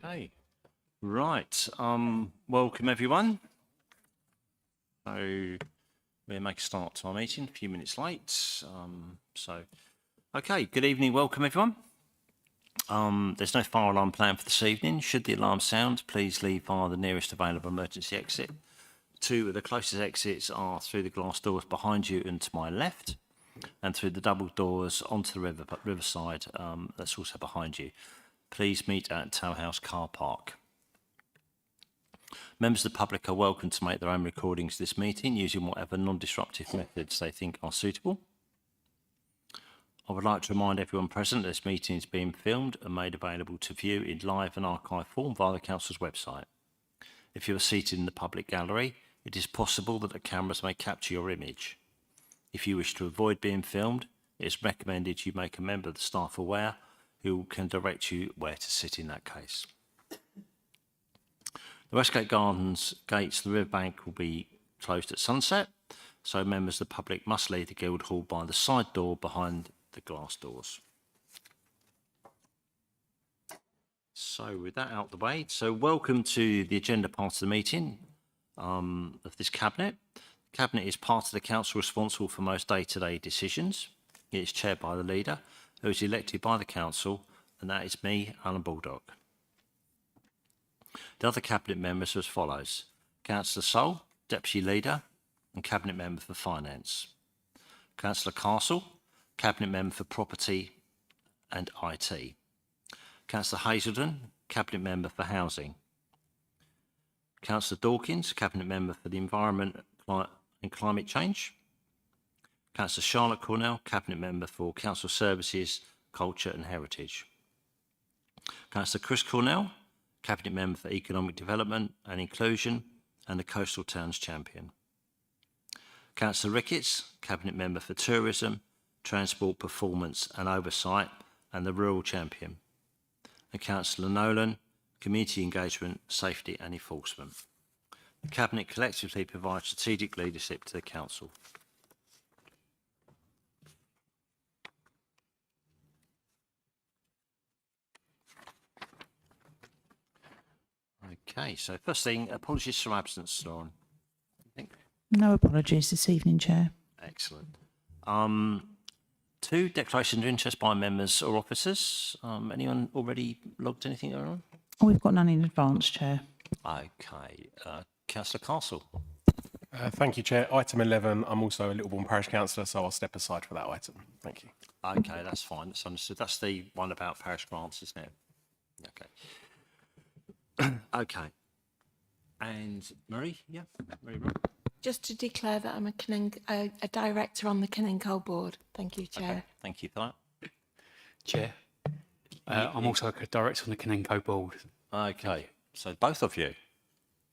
Okay, right. Welcome everyone. So we'll make a start to our meeting, a few minutes late. Okay, good evening, welcome everyone. There's no fire alarm planned for this evening. Should the alarm sound, please leave via the nearest available emergency exit. Two of the closest exits are through the glass doors behind you and to my left, and through the double doors onto the riverside that's also behind you. Please meet at Tower House car park. Members of the public are welcome to make their own recordings of this meeting using whatever non-disruptive methods they think are suitable. I would like to remind everyone present that this meeting is being filmed and made available to view in live and archive form via the Council's website. If you are seated in the public gallery, it is possible that the cameras may capture your image. If you wish to avoid being filmed, it is recommended you make a member of the staff aware who can direct you where to sit in that case. The Westgate Gardens gates to the riverbank will be closed at sunset, so members of the public must leave the Guildhall by the side door behind the glass doors. So with that out the way, so welcome to the agenda part of the meeting of this Cabinet. The Cabinet is part of the Council responsible for most day-to-day decisions. It is chaired by the leader, who is elected by the Council, and that is me, Alan Baldock. The other Cabinet members are as follows: Councillor Sole, Deputy Leader and Cabinet Member for Finance. Councillor Castle, Cabinet Member for Property and IT. Councillor Hazelden, Cabinet Member for Housing. Councillor Dawkins, Cabinet Member for the Environment and Climate Change. Councillor Charlotte Cornell, Cabinet Member for Council Services, Culture and Heritage. Councillor Chris Cornell, Cabinet Member for Economic Development and Inclusion and the Coastal Towns Champion. Councillor Ricketts, Cabinet Member for Tourism, Transport, Performance and Oversight and the Rural Champion. And Councillor Nolan, Community Engagement, Safety and Enforcement. The Cabinet collectively provides strategic leadership to the Council. Okay, so first thing, apologies for absence, Lauren. No apologies this evening, Chair. Excellent. Two, declarations of interest by members or officers. Anyone already logged anything on? Oh, we've got none in advance, Chair. Okay, Councillor Castle. Thank you, Chair. Item 11, I'm also a Littlebourne Parish Councillor, so I'll step aside for that item. Thank you. Okay, that's fine, that's understood. That's the one about parish grants, isn't it? Okay. Okay. And Marie, yeah, Marie. Just to declare that I'm a director on the Kenninghall board. Thank you, Chair. Okay, thank you for that. Chair, I'm also a director on the Kenninghall board. Okay, so both of you.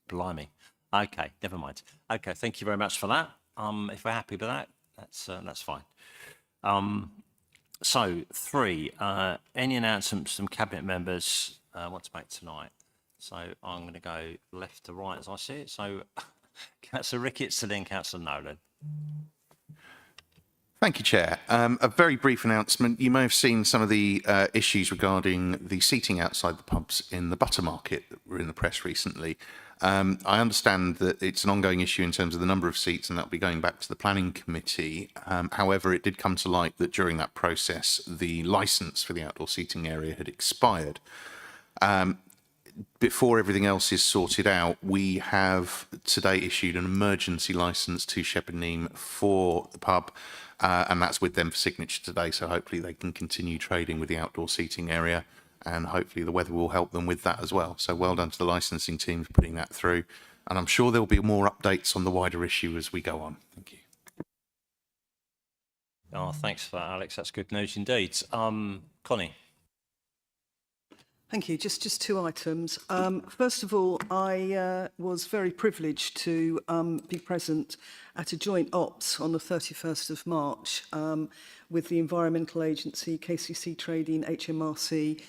Blimey. Okay, never mind. Okay, thank you very much for that. If we're happy with that, that's fine. So three, any announcements from Cabinet members want to make tonight? So I'm going to go left to right as I see it. So Councillor Ricketts and then Councillor Nolan. Thank you, Chair. A very brief announcement. You may have seen some of the issues regarding the seating outside the pubs in the Butter Market that were in the press recently. I understand that it's an ongoing issue in terms of the number of seats, and that'll be going back to the Planning Committee. However, it did come to light that during that process, the licence for the outdoor seating area had expired. Before everything else is sorted out, we have today issued an emergency licence to Shepherd Neame for the pub, and that's with them for signature today, so hopefully they can continue trading with the outdoor seating area, and hopefully the weather will help them with that as well. So well done to the licensing team for putting that through, and I'm sure there'll be more updates on the wider issue as we go on. Thank you. Oh, thanks for that, Alex. That's good news indeed. Connie. Thank you. Just two items. First of all, I was very privileged to be present at a joint ops on the 31st of March with the Environmental Agency, KCC Trading, HMRC,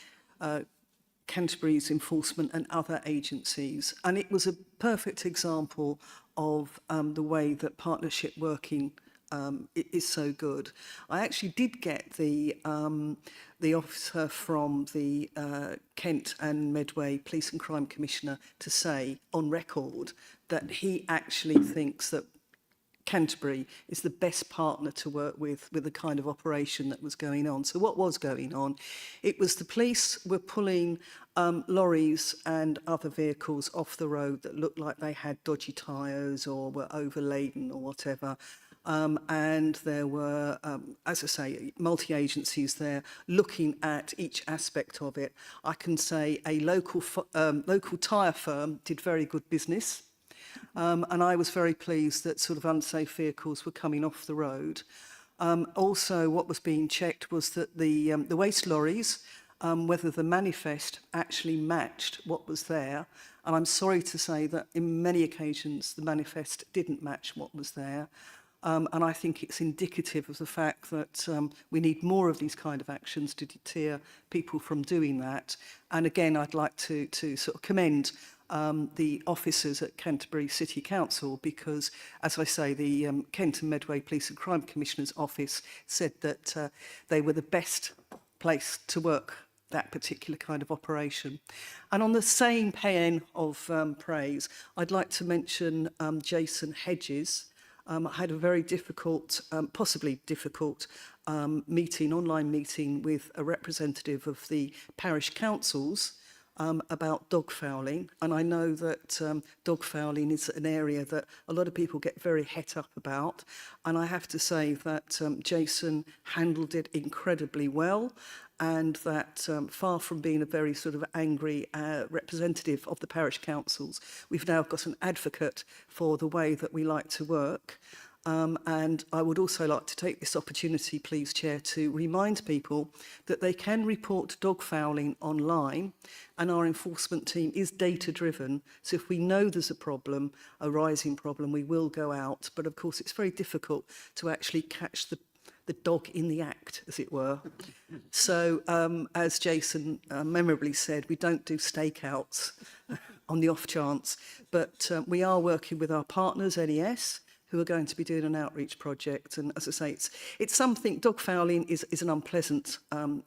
Canterbury's Enforcement and other agencies. And it was a perfect example of the way that partnership working is so good. I actually did get the officer from the Kent and Medway Police and Crime Commissioner to say on record that he actually thinks that Canterbury is the best partner to work with the kind of operation that was going on. So what was going on? It was the police were pulling lorries and other vehicles off the road that looked like they had dodgy tyres or were overladen or whatever. And there were, as I say, multi-agencies there looking at each aspect of it. I can say a local tyre firm did very good business. And I was very pleased that sort of unsafe vehicles were coming off the road. Also, what was being checked was that the waste lorries, whether the manifest actually matched what was there. And I'm sorry to say that in many occasions the manifest didn't match what was there. And I think it's indicative of the fact that we need more of these kind of actions to deter people from doing that. And again, I'd like to sort of commend the officers at Canterbury City Council because, as I say, the Kent and Medway Police and Crime Commissioner's office said that they were the best place to work that particular kind of operation. And on the same paean of praise, I'd like to mention Jason Hedges. I had a very difficult, possibly difficult online meeting with a representative of the parish councils about dog fouling. And I know that dog fouling is an area that a lot of people get very het up about. And I have to say that Jason handled it incredibly well, and that far from being a very sort of angry representative of the parish councils, we've now got an advocate for the way that we like to work. And I would also like to take this opportunity, please, Chair, to remind people that they can report dog fouling online, and our enforcement team is data-driven. So if we know there's a problem, a rising problem, we will go out. But of course, it's very difficult to actually catch the dog in the act, as it were. So, as Jason memorably said, we don't do stakeouts on the off chance, but we are working with our partners, NES, who are going to be doing an outreach project. And as I say, it's something, dog fouling is an unpleasant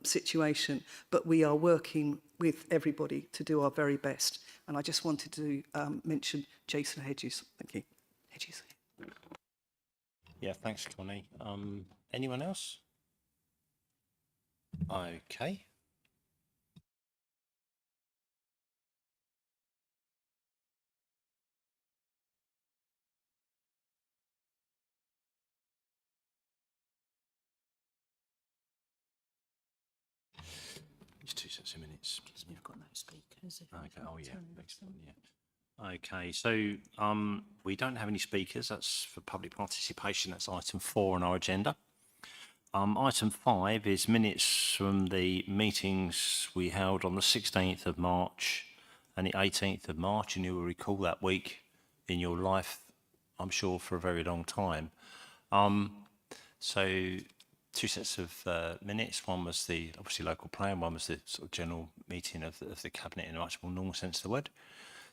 situation, but we are working with everybody to do our very best. And I just wanted to mention Jason Hedges. Thank you. Hedges. Yeah, thanks, Connie. Anyone else? Okay. It's 2 sets of minutes. We've got no speakers. Okay. Oh yeah. Excellent. Yeah. Okay. So we don't have any speakers. That's for public participation. That's item 4 on our agenda. Item 5 is minutes from the meetings we held on the 16th of March and the 18th of March, and you will recall that week in your life, I'm sure, for a very long time. So 2 sets of minutes. One was the obviously local plan. One was the sort of general meeting of the cabinet in a much more normal sense of the word.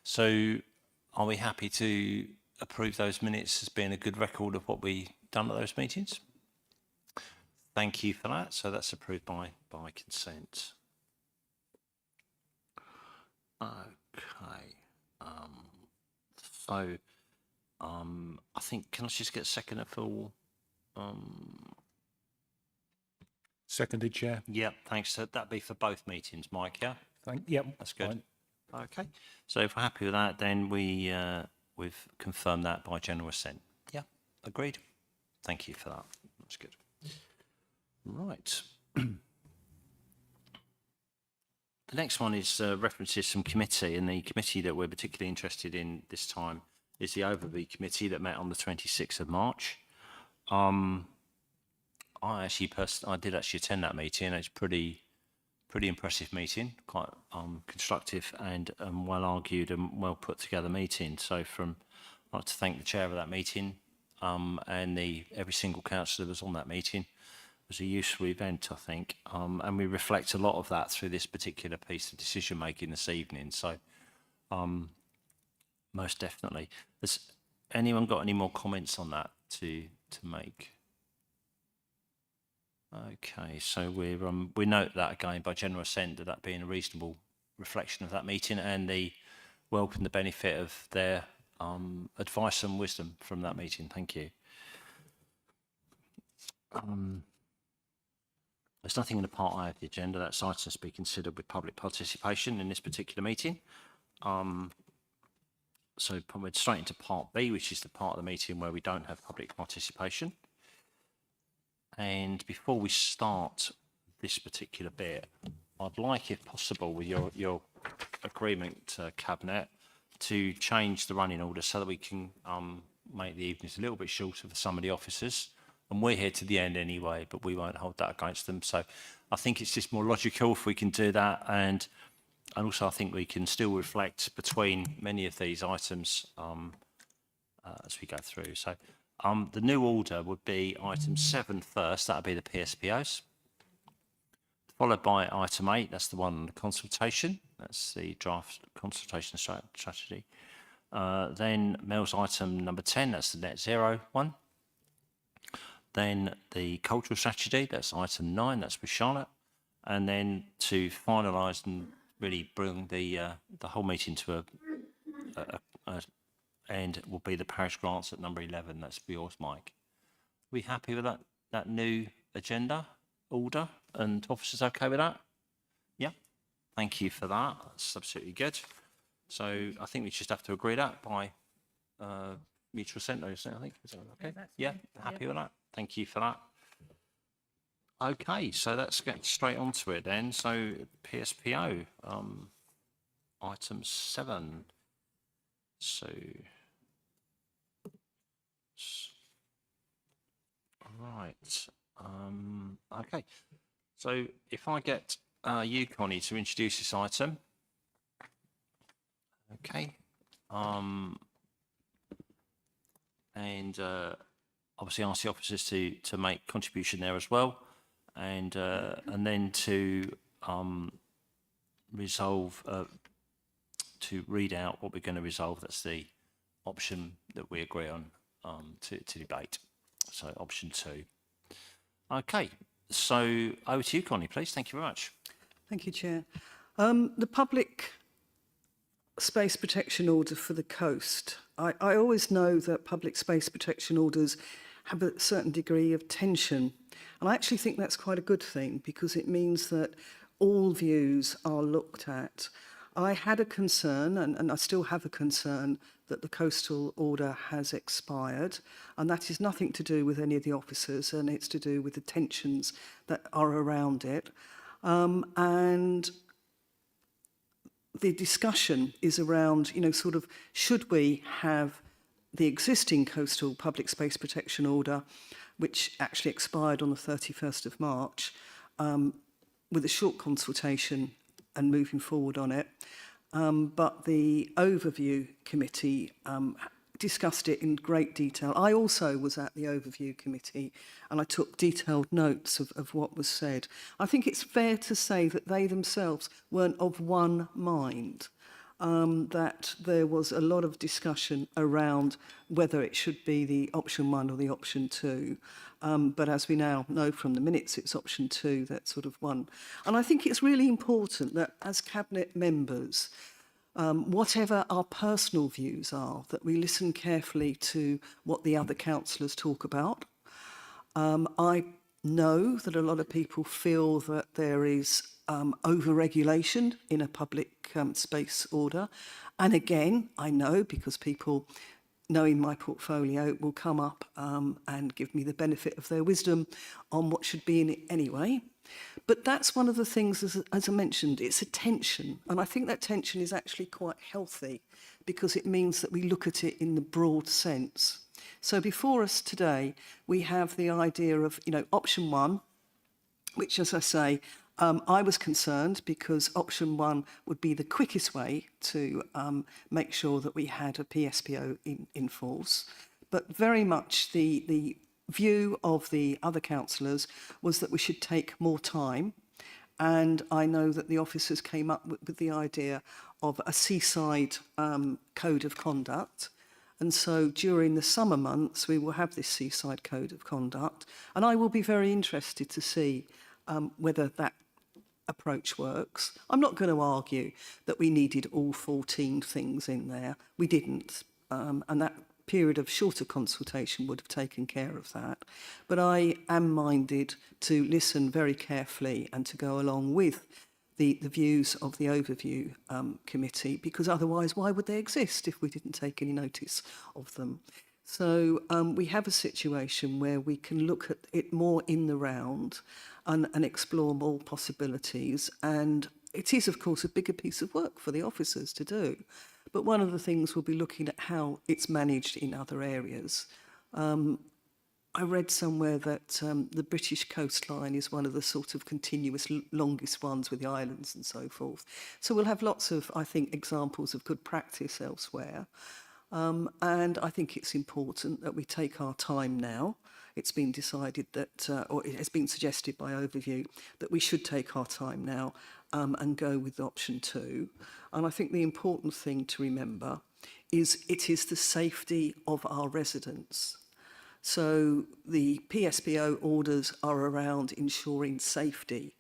So, are we happy to approve those minutes as being a good record of what we done at those meetings? Thank you for that. So that's approved by consent. Okay. So, I think, can I just get a second for? Seconded, Chair. Yep, thanks. So that'd be for both meetings, Mike, yeah? Yep. That's good. Fine. Okay. So if we're happy with that, then we've confirmed that by general assent. Yeah, agreed. Thank you for that. That's good. Right. The next one is references from committee, and the committee that we're particularly interested in this time is the Overby Committee that met on the 26th of March. I did actually attend that meeting. It's pretty impressive meeting, quite constructive and well argued and well put together meeting. So I'd like to thank the chair of that meeting and every single councillor that was on that meeting. It was a useful event, I think, and we reflect a lot of that through this particular piece of decision making this evening. So most definitely. Has anyone got any more comments on that to make? Okay, so we note that again by general assent that being a reasonable reflection of that meeting, and the welcome the benefit of their advice and wisdom from that meeting. Thank you. There's nothing in the part I of the agenda. That's items to be considered with public participation in this particular meeting. So we're straight into part B, which is the part of the meeting where we don't have public participation. And before we start this particular bit, I'd like, if possible, with your agreement, Cabinet, to change the running order so that we can make the evenings a little bit shorter for some of the officers. And we're here to the end anyway, but we won't hold that against them. So I think it's just more logical if we can do that. And also I think we can still reflect between many of these items as we go through. So the new order would be item 7 first, that would be the PSPOs. Followed by item 8, that's the one on the consultation, that's the draft consultation strategy. Then Mel's item number 10, that's the net zero one. Then the cultural strategy, that's item 9, that's with Charlotte. And then to finalise and really bring the whole meeting to a end will be the parish grants at number 11, that's for yours, Mike. Are we happy with that new agenda order, and officers okay with that? Yeah, thank you for that, that's absolutely good. So I think we just have to agree that by mutual assent, I think. Is that okay? Yeah, happy with that. Thank you for that. Okay, so let's get straight onto it then. So PSPO, item 7. So, right. Okay. So if I get you, Connie, to introduce this item. Okay. And obviously ask the officers to make contribution there as well, and then to resolve to read out what we're going to resolve. That's the option that we agree on to debate. So option 2. Okay, so over to you, Connie, please. Thank you very much. Thank you, Chair. The public space protection order for the coast. I always know that public space protection orders have a certain degree of tension. And I actually think that's quite a good thing, because it means that all views are looked at. I had a concern, and I still have a concern, that the coastal order has expired. And that is nothing to do with any of the officers, and it's to do with the tensions that are around it. And the discussion is around, sort of, should we have the existing coastal public space protection order, which actually expired on the 31st of March, with a short consultation and moving forward on it. But the overview committee discussed it in great detail. I also was at the overview committee, and I took detailed notes of what was said. I think it's fair to say that they themselves weren't of one mind, that there was a lot of discussion around whether it should be the option 1 or the option 2. But as we now know from the minutes, it's option 2 that sort of won. And I think it's really important that as Cabinet members, whatever our personal views are, that we listen carefully to what the other councillors talk about. I know that a lot of people feel that there is over-regulation in a public space order. And again, I know, because people knowing my portfolio will come up and give me the benefit of their wisdom on what should be in it anyway. But that's one of the things, as I mentioned, it's a tension. And I think that tension is actually quite healthy, because it means that we look at it in the broad sense. So before us today, we have the idea of, option 1, which, as I say, I was concerned because option 1 would be the quickest way to make sure that we had a PSPO in force. But very much the view of the other councillors was that we should take more time. And I know that the officers came up with the idea of a seaside code of conduct, And so during the summer months, we will have this seaside code of conduct. And I will be very interested to see whether that approach works. I'm not going to argue that we needed all 14 things in there. We didn't. And that period of shorter consultation would have taken care of that. But I am minded to listen very carefully and to go along with the views of the overview committee, because otherwise why would they exist if we didn't take any notice of them? So we have a situation where we can look at it more in the round and explore more possibilities. And it is, of course, a bigger piece of work for the officers to do. But one of the things we'll be looking at how it's managed in other areas. I read somewhere that the British coastline is one of the sort of continuous longest ones with the islands and so forth. So we'll have lots of, I think, examples of good practice elsewhere. And I think it's important that we take our time now. It's been decided that, or it has been suggested by Overview, that we should take our time now and go with option 2. And I think the important thing to remember is it is the safety of our residents. So the PSPO orders are around ensuring safety,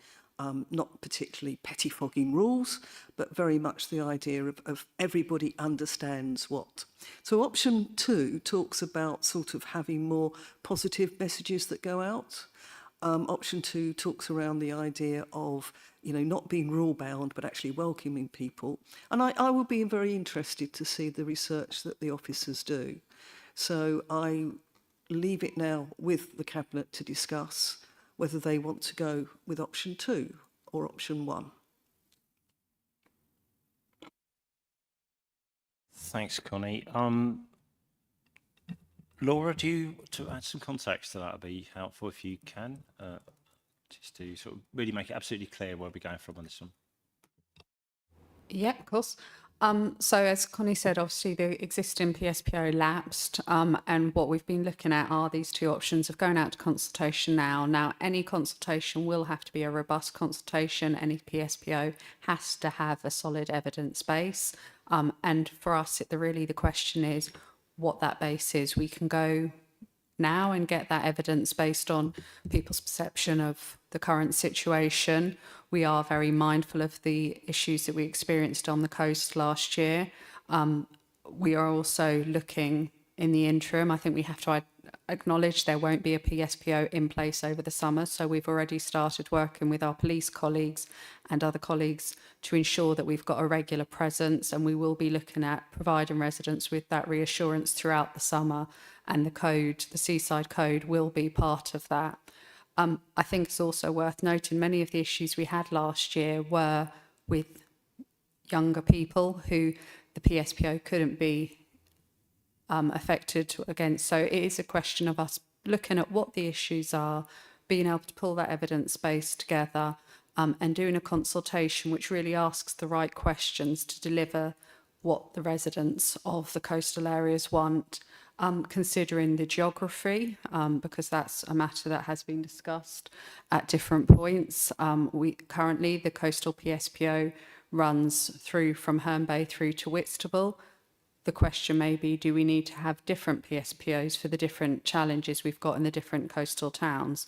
not particularly pettifogging rules, but very much the idea of everybody understands what. So option 2 talks about sort of having more positive messages that go out. Option 2 talks around the idea of, not being rule-bound, but actually welcoming people. And I will be very interested to see the research that the officers do. So I leave it now with the Cabinet to discuss whether they want to go with option 2 or option 1. Thanks, Connie. Laura, do you want to add some context to that? Would be helpful if you can, just to sort of really make it absolutely clear where we're going from on this one. Yeah, of course. So as Connie said, obviously the existing PSPO lapsed, and what we've been looking at are these two options of going out to consultation now. Now, any consultation will have to be a robust consultation. Any PSPO has to have a solid evidence base. And for us, the question is what that base is. We can go now and get that evidence based on people's perception of the current situation. We are very mindful of the issues that we experienced on the coast last year. We are also looking in the interim. I think we have to acknowledge there won't be a PSPO in place over the summer. So we've already started working with our police colleagues and other colleagues to ensure that we've got a regular presence, and we will be looking at providing residents with that reassurance throughout the summer, and the code, the Seaside Code, will be part of that. I think it's also worth noting many of the issues we had last year were with younger people who the PSPO couldn't be affected against. So it is a question of us looking at what the issues are, being able to pull that evidence base together, and doing a consultation which really asks the right questions to deliver what the residents of the coastal areas want, considering the geography, because that's a matter that has been discussed at different points. Currently, the coastal PSPO runs through from Herne Bay through to Whitstable. The question may be, do we need to have different PSPOs for the different challenges we've got in the different coastal towns?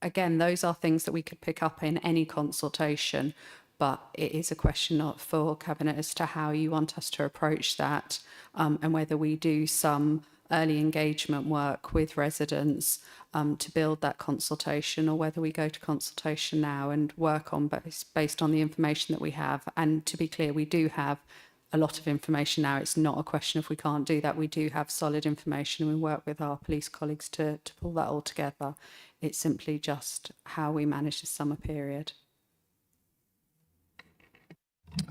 Again, those are things that we could pick up in any consultation, but it is a question for Cabinet as to how you want us to approach that, and whether we do some early engagement work with residents to build that consultation, or whether we go to consultation now and work on based on the information that we have. And to be clear, we do have a lot of information now. It's not a question if we can't do that. We do have solid information, and we work with our police colleagues to pull that all together. It's simply just how we manage the summer period.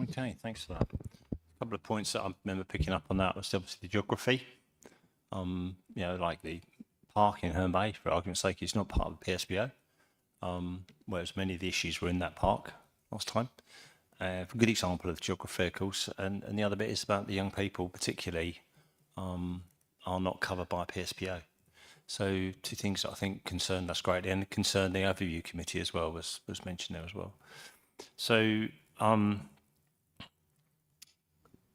Okay, thanks for that. A couple of points that I remember picking up on that was obviously the geography. Like the park in Herne Bay, for argument's sake, is not part of the PSPO, whereas many of the issues were in that park last time. A good example of geography, of course, and the other bit is about the young people, particularly, are not covered by PSPO. So two things that I think concern us greatly, and concern the overview committee as well, was mentioned there as well. So,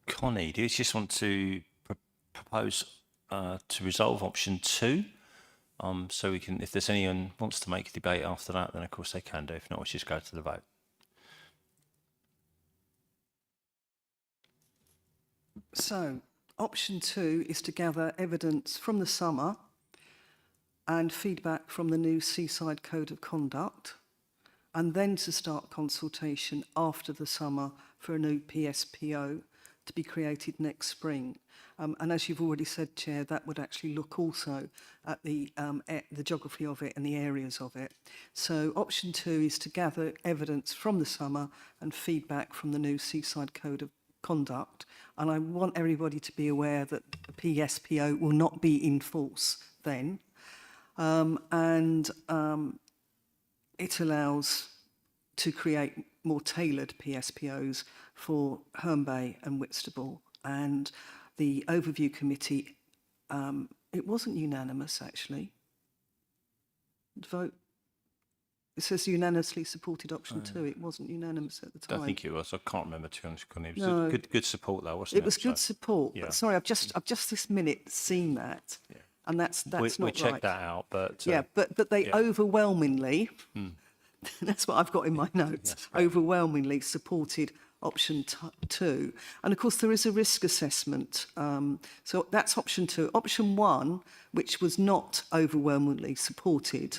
Connie, do you just want to propose to resolve option 2. So we can, if there's anyone wants to make a debate after that, then of course they can do. If not, we'll just go to the vote. So, option 2 is to gather evidence from the summer and feedback from the new Seaside Code of Conduct, and then to start consultation after the summer for a new PSPO to be created next spring. And as you've already said, Chair, that would actually look also at the geography of it and the areas of it. So option 2 is to gather evidence from the summer and feedback from the new Seaside Code of Conduct. And I want everybody to be aware that the PSPO will not be in force then. It allows to create more tailored PSPOs for Herne Bay and Whitstable. And the overview committee, it wasn't unanimous actually. The vote, it says unanimously supported option 2. It wasn't unanimous at the I time. don't think it was. I can't remember, to be honest, Connie. It was No. good support though, wasn't it? It was good support. yeah. But sorry, I've just this minute seen that. Yeah. And that's we not right. checked that out, but Yeah, but they yeah. overwhelmingly, that's what I've got in my notes, overwhelmingly supported option 2. And of course, there is a risk assessment. So that's option 2. Option 1, which was not overwhelmingly supported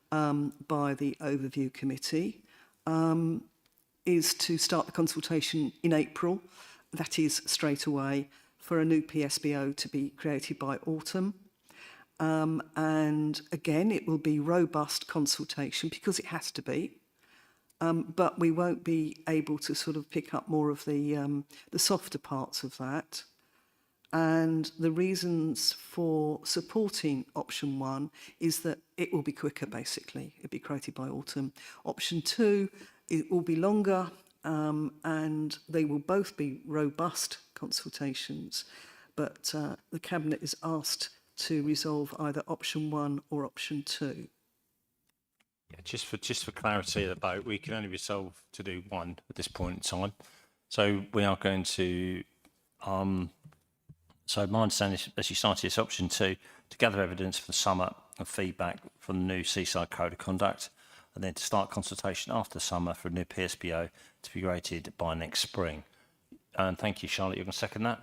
by the overview committee, is to start the consultation in April, that is straight away, for a new PSBO to be created by autumn. And again, it will be robust consultation because it has to be. But we won't be able to sort of pick up more of the softer parts of that. And the reasons for supporting option 1 is that it will be quicker, basically. It'll be created by autumn. Option 2, it will be longer, and they will both be robust consultations. But the Cabinet is asked to resolve either option 1 or option 2. Yeah, just for clarity of the vote, we can only resolve to do 1 at this point in time. So we are going to, so my understanding is, as you started, it's option 2, to gather evidence for the summer and feedback from the new Seaside Code of Conduct, and then to start consultation after the summer for a new PSBO to be created by next spring. And thank you, Charlotte. You're going to second that?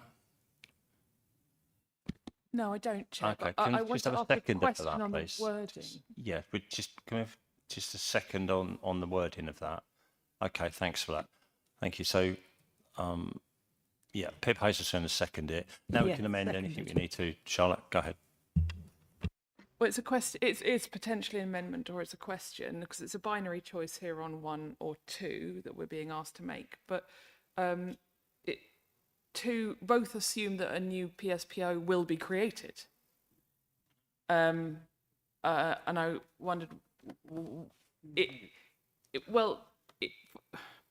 No, I don't, Chair. Okay, but can I we want just to have a ask a seconder for question that, on the please? wording. Yeah, we can we have just a second on the wording of that? Okay, thanks for that. Thank you. So, yeah, Pip Hazelton has seconded it. Now we Yeah, can amend anything seconded. we need to. Charlotte, go ahead. Well, it's a question. It's potentially an amendment or it's a question because it's a binary choice here on 1 or 2 that we're being asked to make. But both assume that a new PSPO will be created. And I wondered,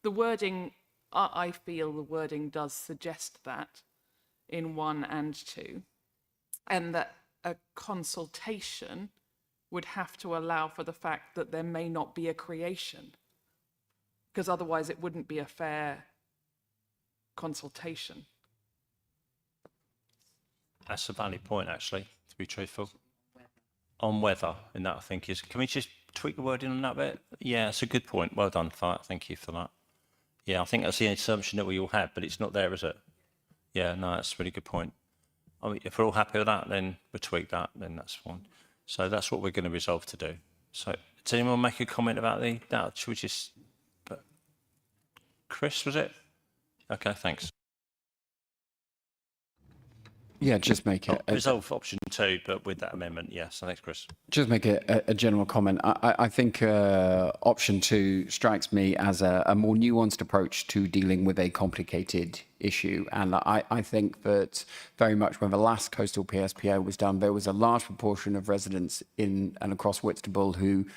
the wording. I feel the wording does suggest that in 1 and 2, and that a consultation would have to allow for the fact that there may not be a creation, because otherwise it wouldn't be a fair consultation. That's a valid point, actually, to be truthful. On whether, in that I think is, can we just tweak the wording on that bit? Yeah, it's a good point. Well done, Fart. Thank you for that. Yeah, I think that's the assumption that we all had, but it's not there, is it? Yeah, no, that's a really good point. I mean, if we're all happy with that, then we'll tweak that, then that's fine. So that's what we're going to resolve to do. So does anyone make a comment about that? Should we just, Chris, was it? Okay, thanks. Yeah, just make it. Resolve option 2, but with that amendment, yes. So thanks, Chris. Just make a general comment. I think option 2 strikes me as a more nuanced approach to dealing with a complicated issue. And I think that very much when the last coastal PSPO was done, there was a large proportion of residents in and across Whitstable who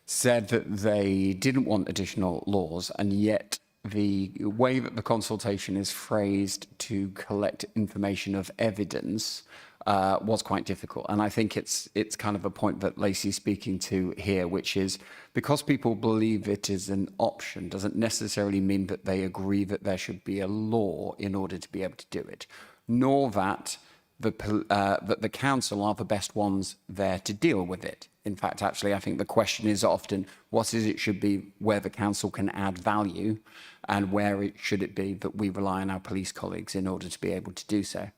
said that they didn't want additional laws, and yet the way that the consultation is phrased to collect information of evidence was quite difficult. And I think it's kind of a point that Lacey's speaking to here, which is because people believe it is an option doesn't necessarily mean that they agree that there should be a law in order to be able to do it, nor that that the council are the best ones there to deal with it. In fact, actually, I think the question is often what is it should be where the council can add value, and where it should it be that we rely on our police colleagues in order to be able to do so.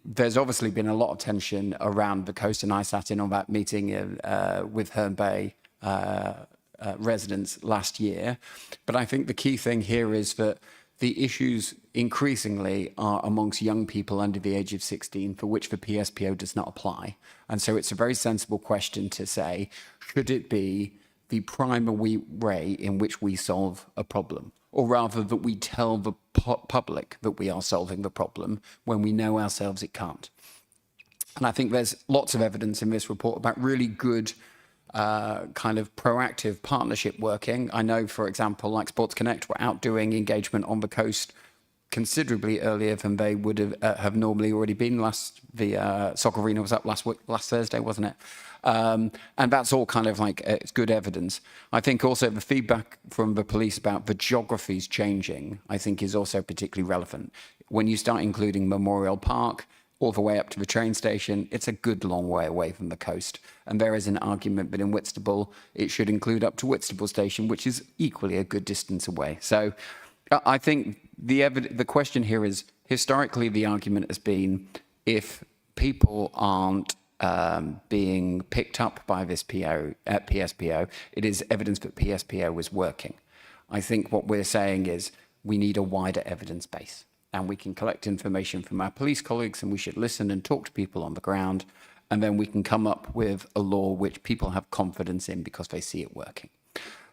There's obviously been a lot of tension around the coast, and I sat in on that meeting with Herne Bay residents last year. But I think the key thing here is that the issues increasingly are amongst young people under the age of 16 for which the PSPO does not apply. And so it's a very sensible question to say, should it be the primary way in which we solve a problem? Or rather that we tell the public that we are solving the problem when we know ourselves it can't. And I think there's lots of evidence in this report about really good kind of proactive partnership working. I know, for example, like Sports Connect were out doing engagement on the coast considerably earlier than they would have normally already been. The soccer arena was up last Thursday, wasn't it? And that's all kind of like it's good evidence. I think also the feedback from the police about the geographies changing, I think, is also particularly relevant. When you start including Memorial Park all the way up to the train station, it's a good long way away from the coast. And there is an argument that in Whitstable, it should include up to Whitstable Station, which is equally a good distance away. So I think the question here is, historically, the argument has been if people aren't being picked up by this PSPO, it is evidence that PSPO is working. I think what we're saying is we need a wider evidence base. And we can collect information from our police colleagues, and we should listen and talk to people on the ground, and then we can come up with a law which people have confidence in because they see it working.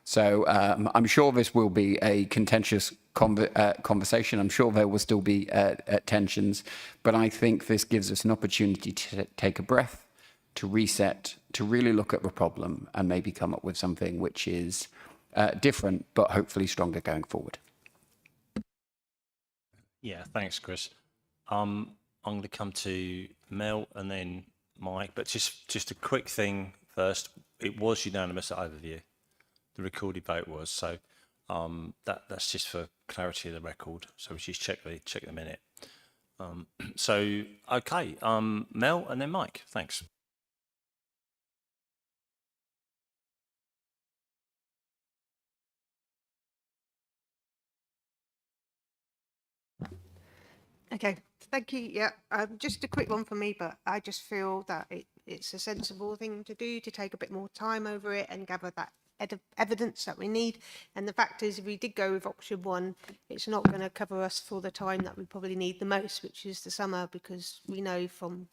So I'm sure this will be a contentious conversation. I'm sure there will still be tensions, but I think this gives us an opportunity to take a breath, to reset, to really look at the problem, and maybe come up with something which is different, but hopefully stronger going forward. Yeah, thanks, Chris. I'm going to come to Mel and then Mike, but just a quick thing first. It was unanimous at overview. The recorded vote was, so that's just for clarity of the record. So we just check the minute. So okay, Mel and then Mike. Thanks. Okay, thank you. Yeah, just a quick one for me, but I just feel that it's a sensible thing to do, to take a bit more time over it and gather that evidence that we need. And the fact is, if we did go with option one, it's not going to cover us for the time that we probably need the most, which is the summer, because we know from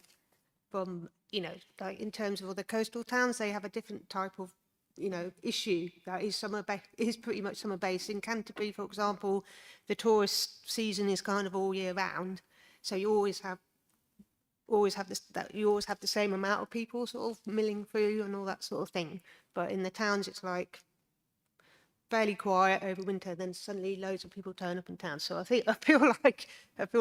you know, like in terms of other coastal towns, they have a different type of, you know, issue that is is pretty much summer based. In Canterbury, for example, the tourist season is kind of all year round, so you always have the same amount of people sort of milling through and all that sort of thing. But in the towns, it's like fairly quiet over winter, then suddenly loads of people turn up in town. So I feel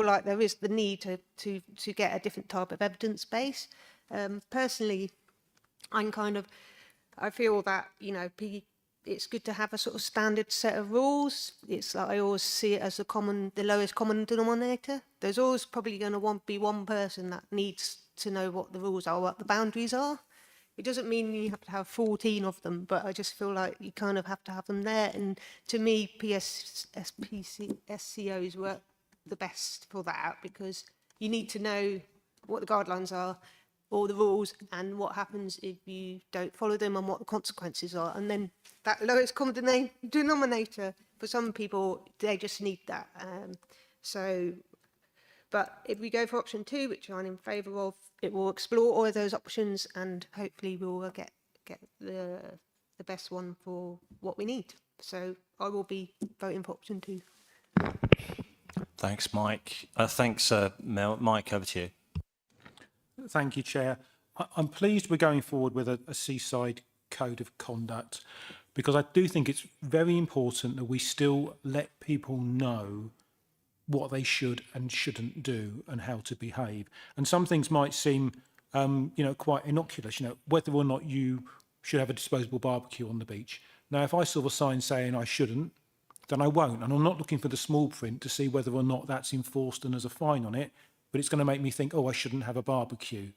like there is the need to get a different type of evidence base. Personally, I feel that, you know, it's good to have a sort of standard set of rules. It's like I always see it as the lowest common denominator. There's always probably going to be one person that needs to know what the rules are, what the boundaries are. It doesn't mean you have to have 14 of them, but I just feel like you kind of have to have them there. And to me, SCOs work the best for that, because you need to know what the guidelines are, all the rules, and what happens if you don't follow them and what the consequences are. And then that lowest common denominator, for some people, they just need that. But if we go for option two, which I'm in favour of, it will explore all of those options, and hopefully we will get the best one for what we need. So I will be voting for option two. Thanks, Mike. Thanks, Mel. Mike, over to you. Thank you, Chair. I'm pleased we're going forward with a seaside code of conduct, because I do think it's very important that we still let people know what they should and shouldn't do and how to behave. And some things might seem, you know, quite innocuous, you know, whether or not you should have a disposable barbecue on the beach. Now, if I saw a sign saying I shouldn't, then I won't. And I'm not looking for the small print to see whether or not that's enforced and there's a fine on it. but it's going to make me think, oh, I shouldn't have a barbecue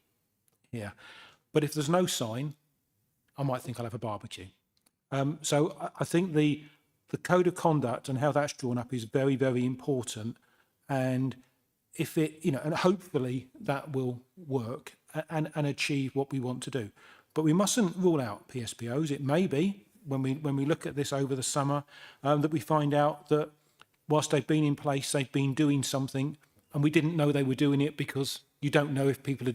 here. But if there's no sign, I might think I'll have a barbecue. So I think the code of conduct and how that's drawn up is very, very important. And if it, and hopefully that will work and achieve what we want to do. But we mustn't rule out PSPOs. It may be when we look at this over the summer that we find out that whilst they've been in place, they've been doing something and we didn't know they were doing it, because you don't know if people are,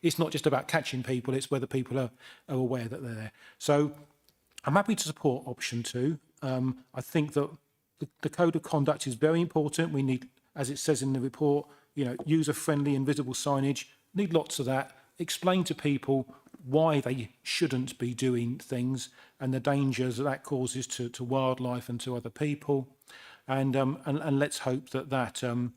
it's not just about catching people, it's whether people are aware that they're there. So I'm happy to support option 2. I think that the code of conduct is very important. We need, as it says in the report, user-friendly and visible signage. Need lots of that. Explain to people why they shouldn't be doing things and the dangers that causes to wildlife and to other people. And let's hope that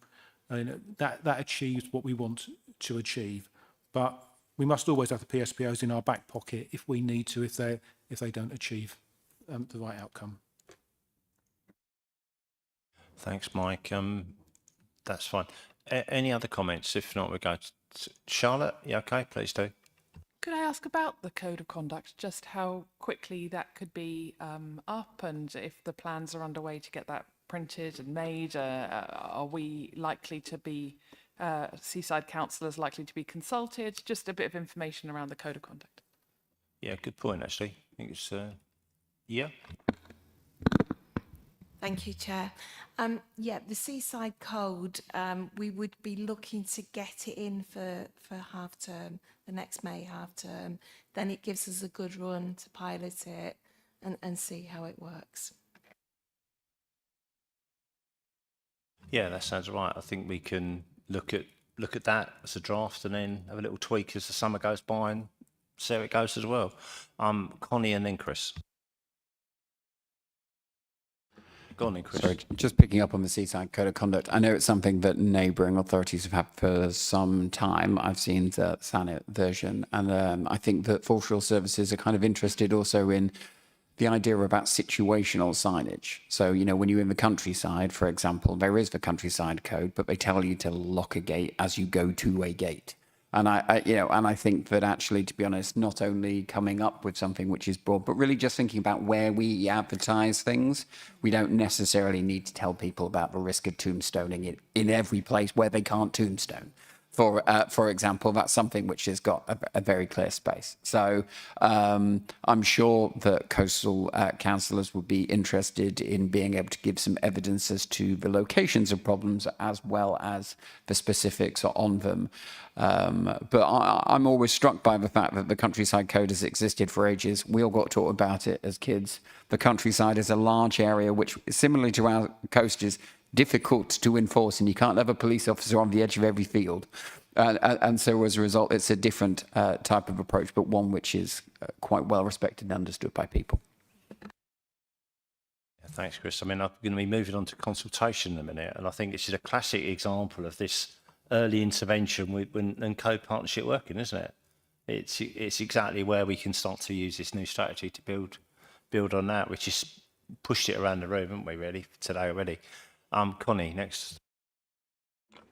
achieves what we want to achieve. But we must always have the PSPOs in our back pocket if we need to, if they don't achieve the right outcome. Thanks, Mike. That's fine. Any other comments? If not, we go to Charlotte. Yeah, okay, please do. Could I ask about the code of conduct, just how quickly that could be up, and if the plans are underway to get that printed and made? Are we likely to be, Seaside councillors likely to be consulted? Just a bit of information around the code of conduct. Yeah, good point, actually. I think it's, yeah. Thank you, Chair. Yeah, the Seaside Code, we would be looking to get it in for half term, the next May half term. Then it gives us a good run to pilot it and see how it works. Yeah, that sounds right. I think we can look at that as a draft and then have a little tweak as the summer goes by and see how it goes as well. Connie and then Chris. Go on then, Chris. Sorry, just picking up on the Seaside Code of Conduct. I know it's something that neighbouring authorities have had for some time. I've seen the Thanet version, and I think that Forestry Services are kind of interested also in the idea about situational signage. So, when you're in the countryside, for example, there is the countryside code, but they tell you to lock a gate as you go to a gate. And I think that actually, to be honest, not only coming up with something which is broad, but really just thinking about where we advertise things. We don't necessarily need to tell people about the risk of tombstoning in every place where they can't tombstone. For example, that's something which has got a very clear space. So I'm sure that coastal councillors would be interested in being able to give some evidence as to the locations of problems as well as the specifics on them. But I'm always struck by the fact that the Countryside Code has existed for ages. We all got taught about it as kids. The countryside is a large area which, similarly to our coast, is difficult to enforce, and you can't have a police officer on the edge of every field. And so as a result, it's a different type of approach, but one which is quite well respected and understood by people. Yeah, thanks, Chris. I mean, I'm going to be moving on to consultation in a minute, and I think this is a classic example of this early intervention and co-partnership working, isn't it? It's exactly where we can start to use this new strategy to build on that, which is pushed it around the room, haven't we, really, today already. Connie, next.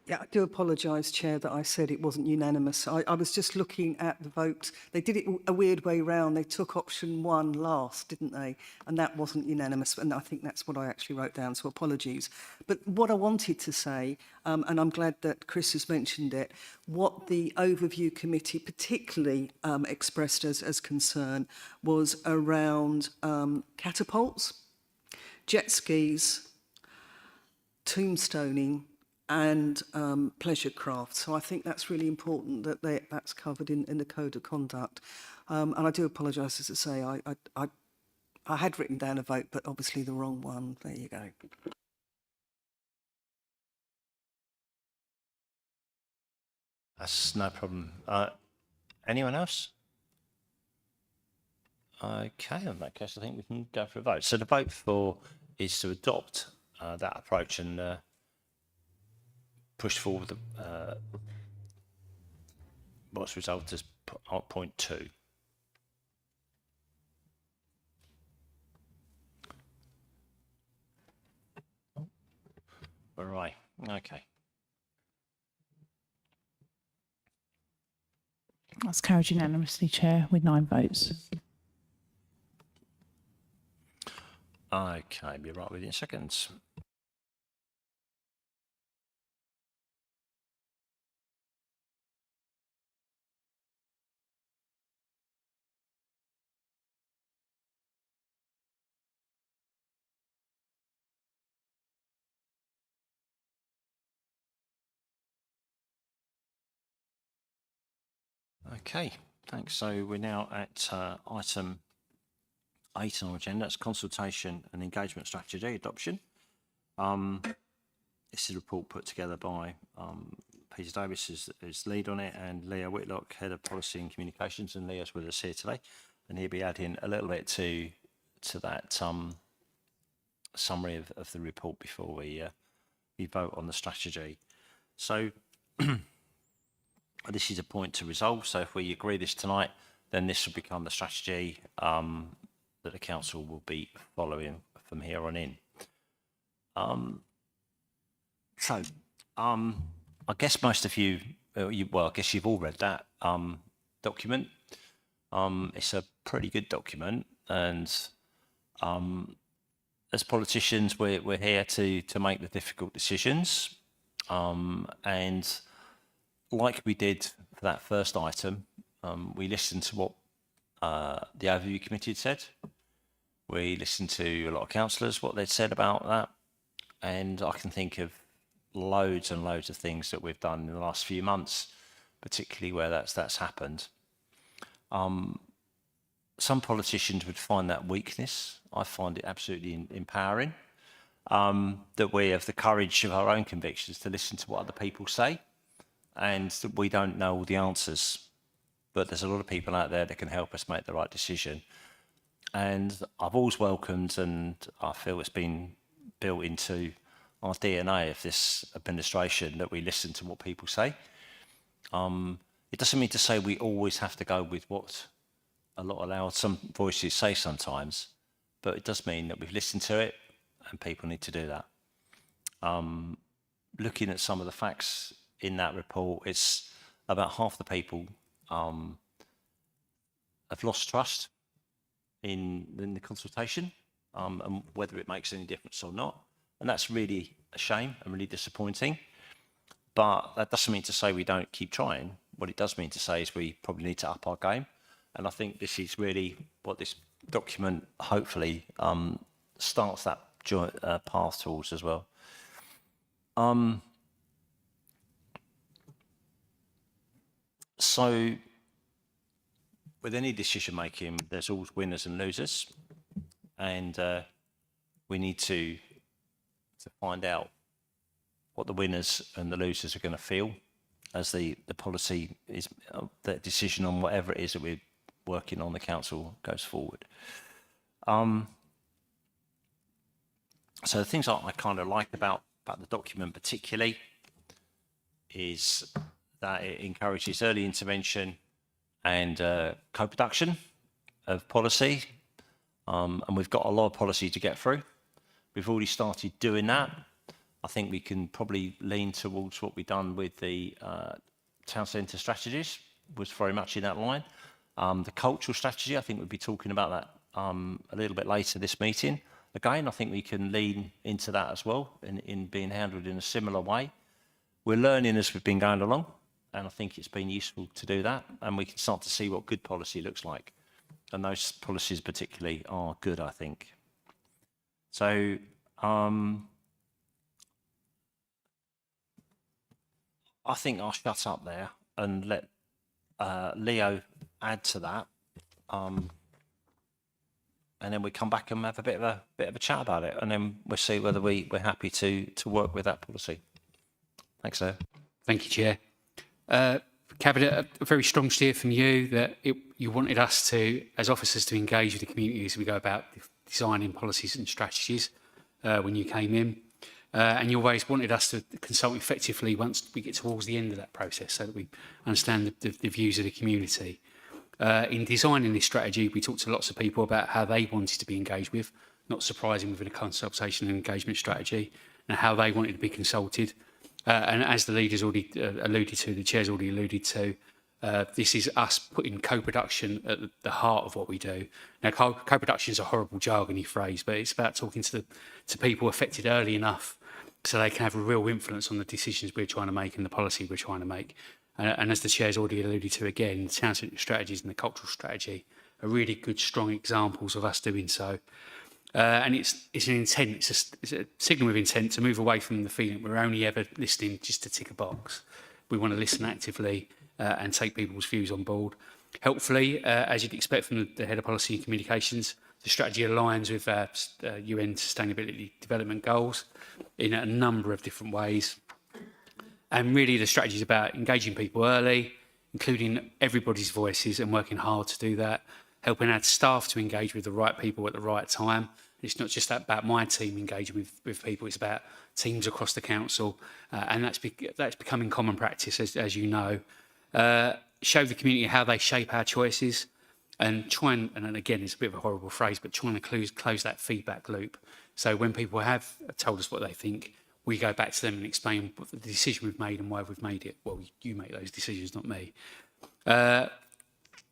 Yeah, I do apologise, Chair, that I said it wasn't unanimous. I was just looking at the vote. They did it a weird way round. They took option 1 last, didn't they? And that wasn't unanimous. And I think that's what I actually wrote down, so apologies. But what I wanted to say, and I'm glad that Chris has mentioned it, what the overview committee particularly expressed as concern was around catapults, jet skis, tombstoning, and pleasure craft. So I think that's really important that that's covered in the code of conduct. And I do apologise, as I say, I had written down a vote, but obviously the wrong one. There you go. That's no problem. Anyone else? Okay, in that case, I think we can go for a vote. So the vote is to adopt that approach and push forward what's resolved as point 2. All right. Okay. That's carried unanimously, Chair, with 9 votes. Okay, be right with you in seconds. Okay, thanks. So we're now at item 8 on our agenda. That's consultation and engagement strategy adoption. This is a report put together by Peter Davis as lead on it, and Leo Whitlock, Head of Policy and Communications, and Leo's with us here today, and he'll be adding a little bit to that summary of the report before we vote on the strategy. So this is a point to resolve. So if we agree this tonight, then this will become the strategy that the council will be following from here on in. I guess most of you, well, I guess you've all read that document. It's a pretty good document, and as politicians, we're here to make the difficult decisions, and like we did for that first item, we listened to what the overview committee had said. We listened to a lot of councillors, what they'd said about that, and I can think of loads and loads of things that we've done in the last few months, particularly where that's happened. Some politicians would find that weakness. I find it absolutely empowering that we have the courage of our own convictions to listen to what other people say, and that we don't know all the answers, but there's a lot of people out there that can help us make the right decision. And I've always welcomed, and I feel it's been built into our DNA of this administration, that we listen to what people say. It doesn't mean to say we always have to go with what a lot of loud some voices say sometimes, but it does mean that we've listened to it, and people need to do that. Looking at some of the facts in that report, it's about half the people have lost trust in the consultation, and whether it makes any difference or not. And that's really a shame and really disappointing. But that doesn't mean to say we don't keep trying. What it does mean to say is we probably need to up our game. And I think this is really what this document hopefully starts that joint path towards as well. So with any decision making, there's always winners and losers, and we need to find out what the winners and the losers are going to feel as the policy is, the decision on whatever it is that we're working on the council goes forward. So the things I kind of like about the document particularly is that it encourages early intervention and co-production of policy, and we've got a lot of policy to get through. We've already started doing that. I think we can probably lean towards what we've done with the town centre strategies, was very much in that line. The cultural strategy, I think we'll be talking about that a little bit later this meeting. Again, I think we can lean into that as well in being handled in a similar way. We're learning as we've been going along, and I think it's been useful to do that, and we can start to see what good policy looks like. And those policies particularly are good, I think. So, I think I'll shut up there and let Leo add to that, and then we come back and have a bit of a chat about it, and then we'll see whether we're happy to work with that policy. Thanks, Leo. Thank you, Chair. Cabinet, a very strong steer from you that you wanted us to, as officers, to engage with the community as we go about designing policies and strategies when you came in. And you always wanted us to consult effectively once we get towards the end of that process so that we understand the views of the community. In designing this strategy, we talked to lots of people about how they wanted to be engaged with, not surprising within a consultation and engagement strategy, and how they wanted to be consulted. And as the leader's already alluded to, the chair's already alluded to, This is us putting co-production at the heart of what we do. Now, co-production is a horrible jargony phrase, but it's about talking to people affected early enough so they can have a real influence on the decisions we're trying to make and the policy we're trying to make. And as the Chair's already alluded to again, the town centre strategies and the cultural strategy are really good, strong examples of us doing so. And it's an intent, it's a signal of intent to move away from the feeling we're only ever listening just to tick a box. We want to listen actively and take people's views on board. Helpfully, as you'd expect from the Head of Policy and Communications, the strategy aligns with UN Sustainability Development Goals in a number of different ways. And really the strategy is about engaging people early, including everybody's voices and working hard to do that, helping our staff to engage with the right people at the right time. It's not just about my team engaging with people, it's about teams across the council, and that's becoming common practice, as you know. Show the community how they shape our choices, and try and again, it's a bit of a horrible phrase, but trying to close that feedback loop. So when people have told us what they think, we go back to them and explain what the decision we've made and why we've made it. Well, you make those decisions, not me.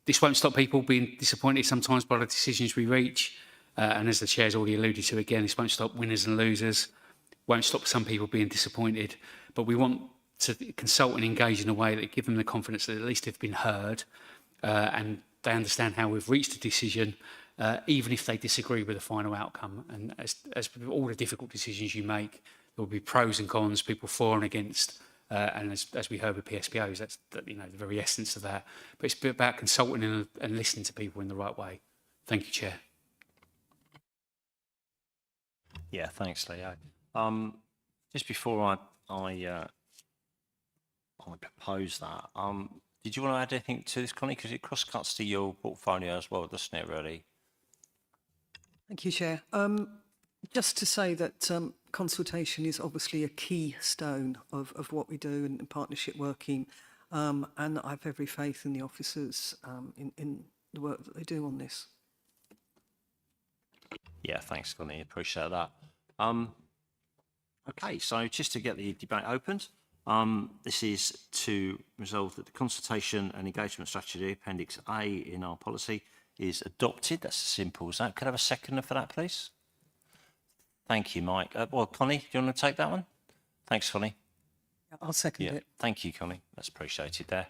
This won't stop people being disappointed sometimes by the decisions we reach. And as the Chair's already alluded to again, this won't stop winners and losers, won't stop some people being disappointed. But we want to consult and engage in a way that give them the confidence that at least they've been heard and they understand how we've reached a decision, even if they disagree with the final outcome. And as with all the difficult decisions you make, there will be pros and cons, people for and against. And as we heard with PSPOs, that's the very essence of that. But it's about consulting and listening to people in the right way. Thank you, Chair. Yeah, thanks, Leo. Just before I propose that, did you want to add anything to this, Connie? Because it cross-cuts to your portfolio as well, doesn't it, really? Thank you, Chair. Just to say that consultation is obviously a keystone of what we do in partnership working, and I have every faith in the officers in the work that they do on this. Yeah, thanks, Connie. Appreciate that. Okay, so just to get the debate opened, this is to resolve that the consultation and engagement strategy, Appendix A in our policy, is adopted. That's as simple as that. Could I have a seconder for that, please? Thank you, Mike. Well, Connie, do you want to take that one? Thanks, Connie. I'll second it. Thank you, Connie. That's appreciated there.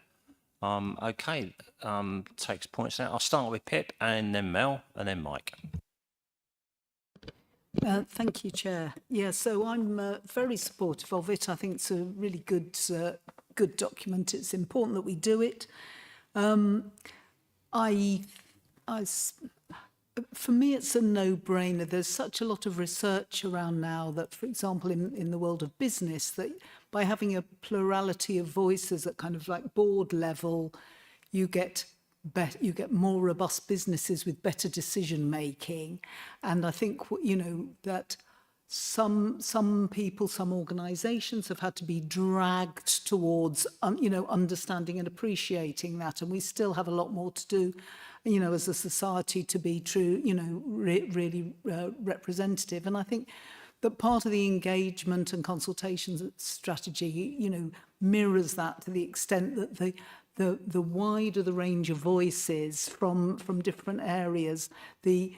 Okay, takes points now. I'll start with Pip and then Mel and then Mike. Thank you, Chair. Yeah, so I'm very supportive of it. I think it's a really good document. It's important that we do it. For me, it's a no-brainer. There's such a lot of research around now that, for example, in the world of business, that by having a plurality of voices at kind of like board level, you get more robust businesses with better decision making. And I think, that some people, some organisations have had to be dragged towards, understanding and appreciating that. And we still have a lot more to do, as a society to be true, really representative. And I think that part of the engagement and consultations strategy, mirrors that to the extent that the wider the range of voices from different areas, the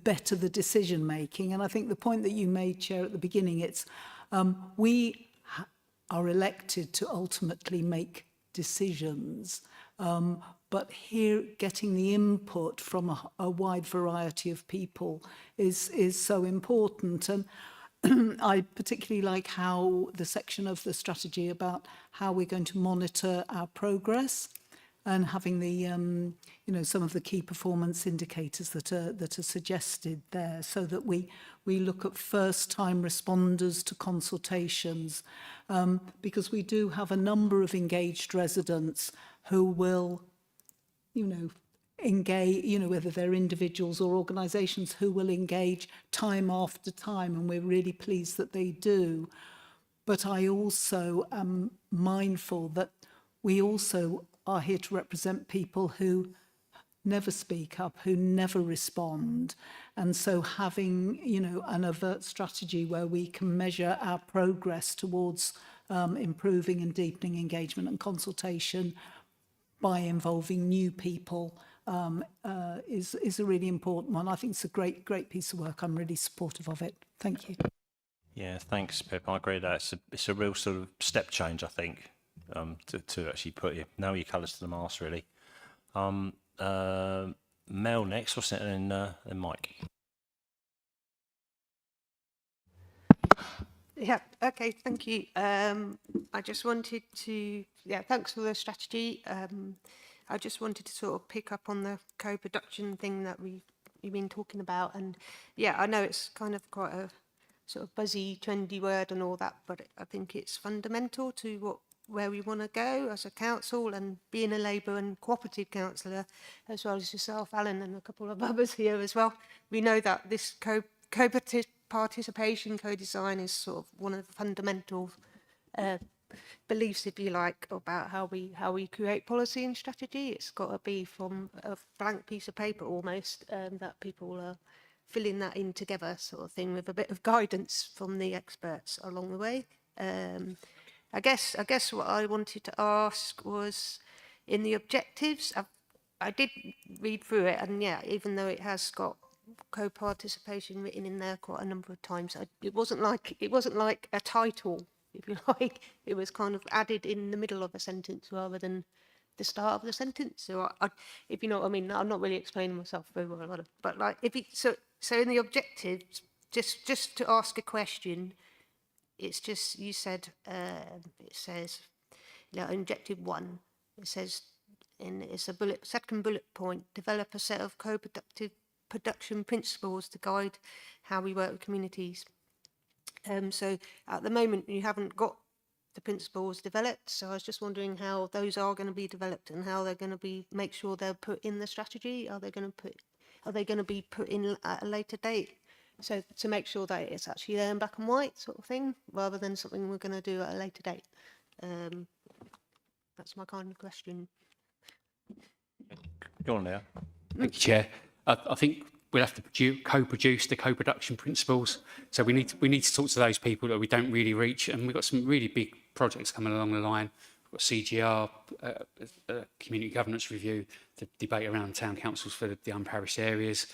better the decision making. And I think the point that you made, Chair, at the beginning, it's we are elected to ultimately make decisions, but here getting the input from a wide variety of people is so important. And I particularly like how the section of the strategy about how we're going to monitor our progress and having the, some of the key performance indicators that are suggested there, so that we look at first-time responders to consultations, because we do have a number of engaged residents who will, engage, whether they're individuals or organisations, who will engage time after time, and we're really pleased that they do. But I also am mindful that we also are here to represent people who never speak up, who never respond. And so having, an overt strategy where we can measure our progress towards improving and deepening engagement and consultation by involving new people is a really important one. I think it's a great piece of work. I'm really supportive of it. Thank you. Yeah, thanks, Pip. I agree that it's a real sort of step change, I think, to actually nail your colours to the mast, really. Mel next, what's it, and then Mike. Yeah, okay, thank you. I just wanted to, thanks for the strategy. I just wanted to sort of pick up on the co-production thing that you've been talking about. And yeah, I know it's kind of quite a sort of buzzy, trendy word and all that, but I think it's fundamental to where we want to go as a council, and being a Labour and cooperative councillor, as well as yourself, Alan, and a couple of others here as well. We know that this participation, co-design is sort of one of the fundamental beliefs, if you like, about how we create policy and strategy. It's got to be from a blank piece of paper almost, that people are filling that in together, sort of thing, with a bit of guidance from the experts along the way. I guess what I wanted to ask was, in the objectives, I did read through it, and yeah, even though it has got co-participation written in there quite a number of times, it wasn't like a title, if you like. It was kind of added in the middle of a sentence rather than the start of the sentence. So if you know what I mean, I'm not really explaining myself very well, but like so in the objectives, just to ask a question, it's just, you said, it says, in objective 1, it says, it's a second bullet point, develop a set of co-production principles to guide how we work with communities. So at the moment, you haven't got the principles developed, so I was just wondering how those are going to be developed and how they're going to make sure they're put in the strategy. Are they going to be put in at a later date? So to make sure that it's actually there in black and white, sort of thing, rather than something we're going to do at a later date. That's my kind of question. Go on now. Thank you, Chair. I think we'll have to co-produce the co-production principles. So we need to talk to those people that we don't really reach, and we've got some really big projects coming along the line. We've got CGR, community governance review, the debate around town councils for the unparished areas,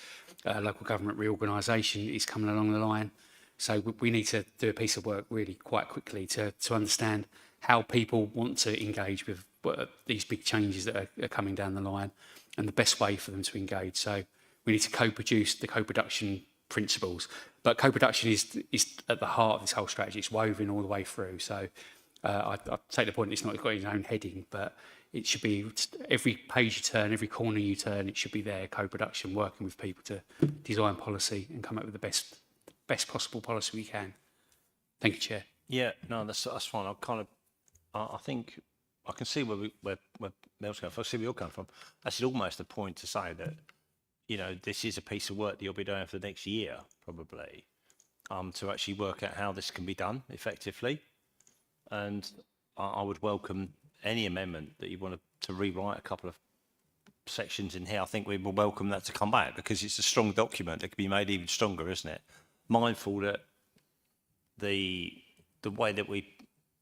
local government reorganisation is coming along the line. So we need to do a piece of work really quite quickly to understand how people want to engage with these big changes that are coming down the line, and the best way for them to engage. So we need to co-produce the co-production principles. But co-production is at the heart of this whole strategy. It's woven all the way through. So I take the point, it's not got its own heading, but it should be every page you turn, every corner you turn, it should be there, co-production, working with people to design policy and come up with the best possible policy we can. Thank you, Chair. Yeah, no, that's fine. I think I can see where Mel's coming from. I see where you're coming from. That's almost the point to say that, this is a piece of work that you'll be doing for the next year, probably, to actually work out how this can be done effectively. And I would welcome any amendment that you want to rewrite a couple of sections in here. I think we will welcome that to come back, because it's a strong document that can be made even stronger, isn't it? Mindful that the way that we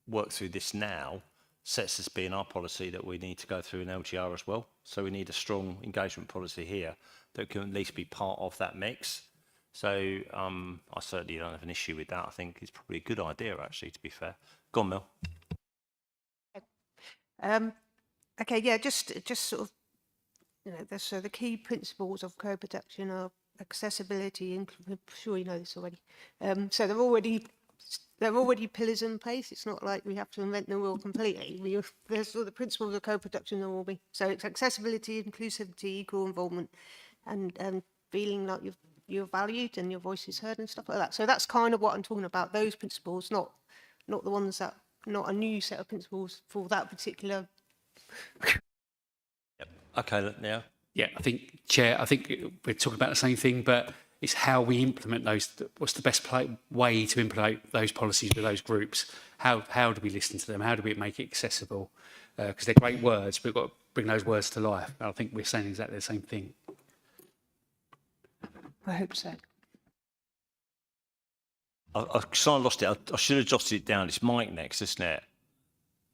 work through this now sets us being our policy that we need to go through in LGR as well. So we need a strong engagement policy here that can at least be part of that mix. So I certainly don't have an issue with that. I think it's probably a good idea, actually, to be fair. Go on, Mel. Okay, yeah, just sort of, so the key principles of co-production are accessibility, I'm sure you know this already. So they're already pillars in place. It's not like we have to invent the wheel completely. There's the principles of co-production there will be. So it's accessibility, inclusivity, equal involvement, and feeling like you're valued and your voice is heard and stuff like that. So that's kind of what I'm talking about. Those principles, not the ones that, not a new set of principles for that particular. Yep. Okay, now. Yeah, Chair, I think we're talking about the same thing, but it's how we implement those. What's the best way to implement those policies with those groups? How do we listen to them? How do we make it accessible? Because they're great words, but we've got to bring those words to life. I think we're saying exactly the same thing. I hope so. I lost it. I should have jotted it down. It's Mike next, isn't it?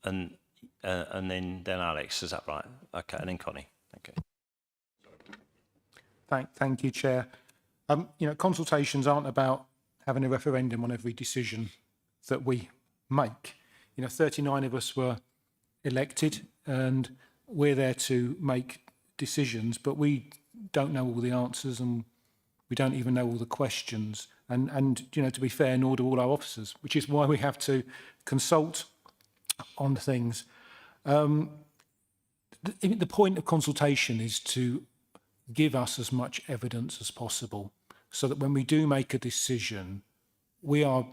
And and then Alex. Is that right? Okay, and then Connie. Okay. Thank you, Chair. Consultations aren't about having a referendum on every decision that we make. 39 of us were elected and we're there to make decisions, but we don't know all the answers and we don't even know all the questions. And to be fair, nor do all our officers, which is why we have to consult on things. The point of consultation is to give us as much evidence as possible so that when we do make a decision, we are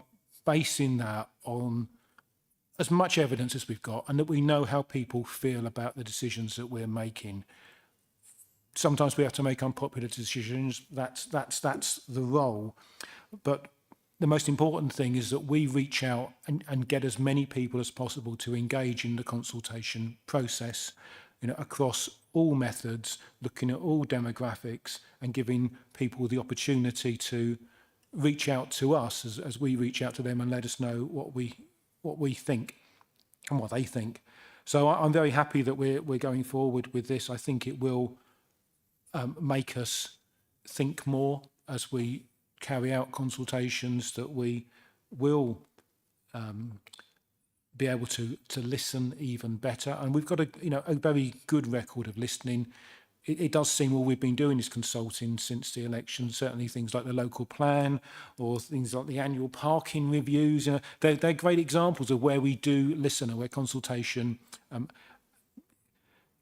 basing that on as much evidence as we've got and that we know how people feel about the decisions that we're making. Sometimes we have to make unpopular decisions. That's the role. But the most important thing is that we reach out and get as many people as possible to engage in the consultation process, across all methods, looking at all demographics and giving people the opportunity to reach out to us as we reach out to them and let us know what we think and what they think. So I'm very happy that we're going forward with this. I think it will make us think more as we carry out consultations, that we will be able to listen even better. And we've got a very good record of listening. It does seem all we've been doing is consulting since the election, certainly things like the local plan or things like the annual parking reviews. They're great examples of where we do listen and where consultation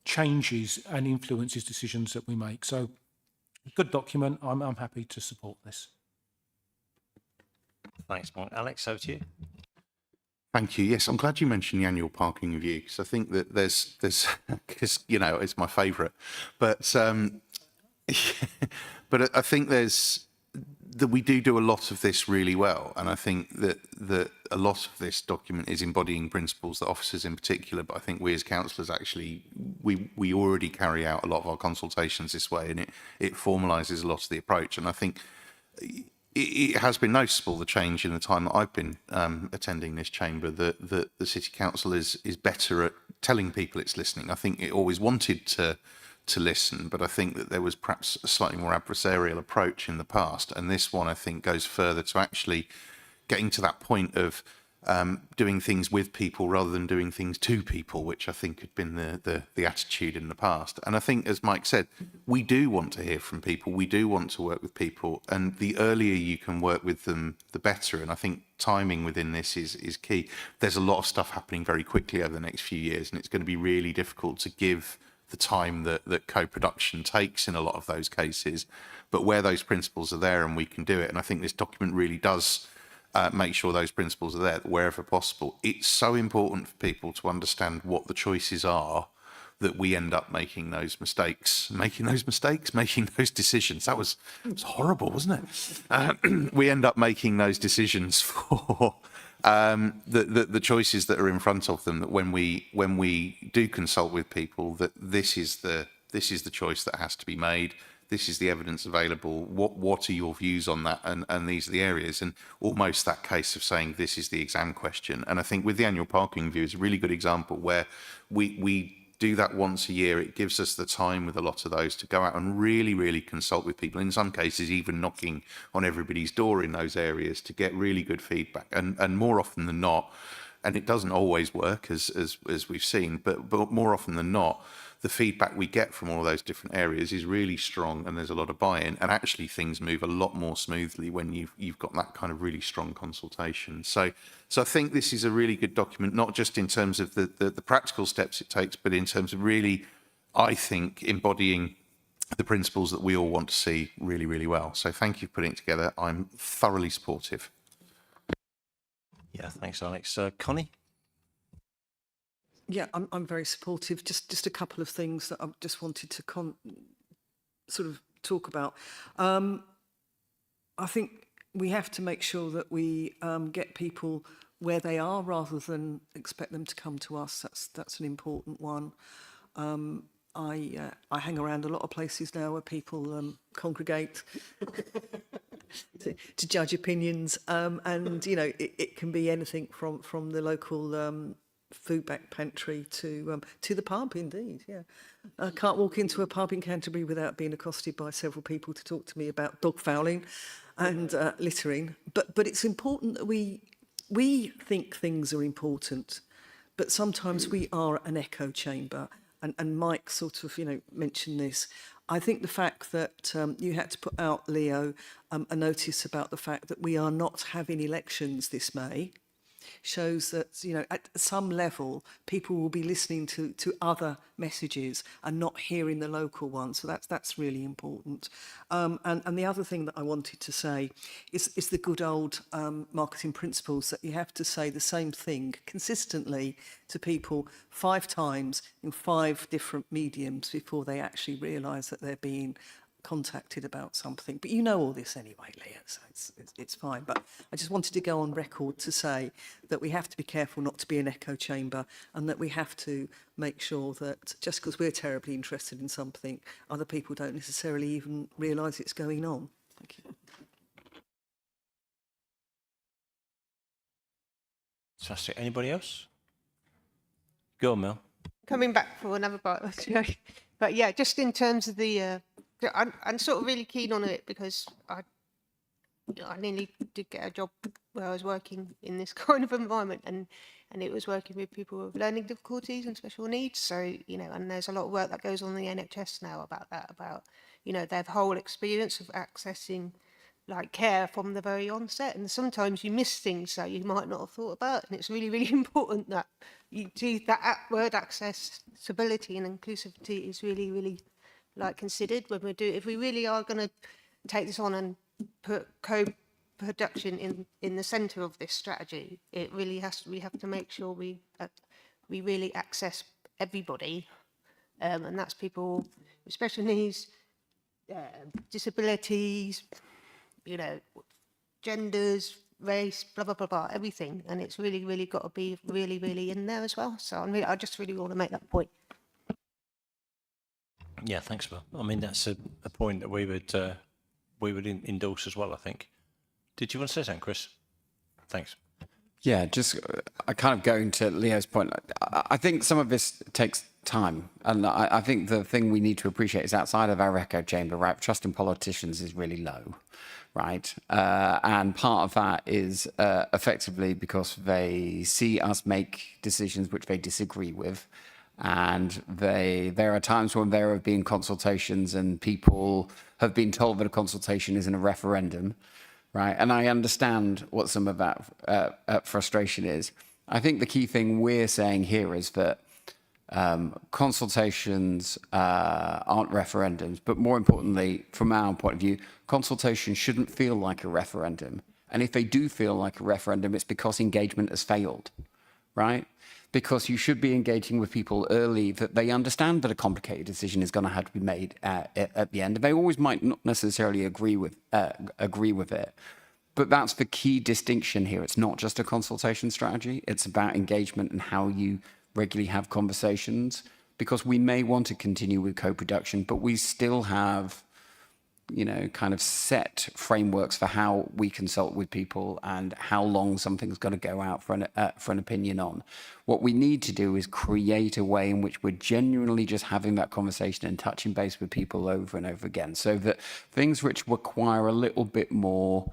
changes and influences decisions that we make. So, good document. I'm happy to support this. Thanks, Mark. Alex, over to you. Thank you. Yes, I'm glad you mentioned the annual parking review because I think that there's because it's my favourite, but but I think that we do a lot of this really well, and I think that a lot of this document is embodying principles that officers in particular, but I think we as councillors actually we already carry out a lot of our consultations this way, and it formalises a lot of the approach, and I think it has been noticeable, the change in the time that I've been attending this chamber, that the City Council is better at telling people it's listening. I think it always wanted to listen, but I think that there was perhaps a slightly more adversarial approach in the past. And this one, I think, goes further to actually getting to that point of doing things with people rather than doing things to people, which I think had been the attitude in the past. And I think, as Mike said, we do want to hear from people. We do want to work with people. And the earlier you can work with them, the better. And I think timing within this is key. There's a lot of stuff happening very quickly over the next few years, and it's going to be really difficult to give the time that co-production takes in a lot of those cases. But where those principles are there and we can do it, and I think this document really does make sure those principles are there wherever possible. It's so important for people to understand what the choices are that we end up making those decisions. That was horrible, wasn't it? We end up making those decisions for the choices that are in front of them, that when we do consult with people, that this is the choice that has to be made. This is the evidence available. What are your views on that? And these are the areas. And almost that case of saying this is the exam question. And I think with the annual parking review is a really good example where we do that once a year. It gives us the time with a lot of those to go out and really, really consult with people. In some cases, even knocking on everybody's door in those areas to get really good feedback. And more often than not, and it doesn't always work as we've seen, but more often than not, the feedback we get from all of those different areas is really strong, and there's a lot of buy-in, and actually things move a lot more smoothly when you've got that kind of really strong consultation. So I think this is a really good document, not just in terms of the practical steps it takes, but in terms of really, I think, embodying the principles that we all want to see really, really well. So thank you for putting it together. I'm thoroughly supportive. Yeah, thanks, Alex. Connie? Yeah, I'm very supportive. Just a couple of things that I just wanted to sort of talk about. I think we have to make sure that we get people where they are rather than expect them to come to us. That's an important one. I hang around a lot of places now where people congregate to judge opinions, and it can be anything from the local food bank pantry to the pub, indeed, yeah. I can't walk into a pub in Canterbury without being accosted by several people to talk to me about dog fouling and littering. But it's important that we think things are important, but sometimes we are an echo chamber. And Mike sort of, mentioned this. I think the fact that you had to put out, Leo, a notice about the fact that we are not having elections this May shows that, at some level, people will be listening to other messages and not hearing the local ones. So that's really important. And the other thing that I wanted to say is the good old marketing principles that you have to say the same thing consistently to people 5 times in 5 different mediums before they actually realise that they're being contacted about something. But you know all this anyway, Leah, so it's fine. But I just wanted to go on record to say that we have to be careful not to be an echo chamber, and that we have to make sure that just because we're terribly interested in something, other people don't necessarily even realise it's going on. Thank you. Fantastic. Anybody else? Go on, Mel. Coming back for another part of the joke. But yeah, just in terms of the, I'm sort of really keen on it because I nearly did get a job where I was working in this kind of environment, and it was working with people with learning difficulties and special needs. So, and there's a lot of work that goes on in the NHS now about that, about, their whole experience of accessing like care from the very onset. And sometimes you miss things that you might not have thought about. And it's really, really important that you do that word accessibility and inclusivity is really, really considered when we do, if we really are going to take this on and put co-production in the centre of this strategy, it really has to, we have to make sure we really access everybody, and that's people with special needs, disabilities, genders, race, blah blah blah blah, everything, and it's really, really got to be really, really in there as well. So I just really want to make that point. Yeah, thanks, Mel. I mean, that's a point that we would endorse as well, I think. Did you want to say something, Chris? Thanks. Yeah, just kind of going to Leo's point. I think some of this takes time. And I think the thing we need to appreciate is outside of our echo chamber, right? Trust in politicians is really low, right? And part of that is effectively because they see us make decisions which they disagree with. And there are times when there have been consultations and people have been told that a consultation isn't a referendum, right? And I understand what some of that frustration is. I think the key thing we're saying here is that consultations aren't referendums, but more importantly, from our point of view, consultations shouldn't feel like a referendum. And if they do feel like a referendum, it's because engagement has failed, right? Because you should be engaging with people early, that they understand that a complicated decision is going to have to be made at the end. They always might not necessarily agree with it. But that's the key distinction here. It's not just a consultation strategy. It's about engagement and how you regularly have conversations, because we may want to continue with co-production, but we still have, kind of set frameworks for how we consult with people and how long something's got to go out for an opinion on. What we need to do is create a way in which we're genuinely just having that conversation and touching base with people over and over again, so that things which require a little bit more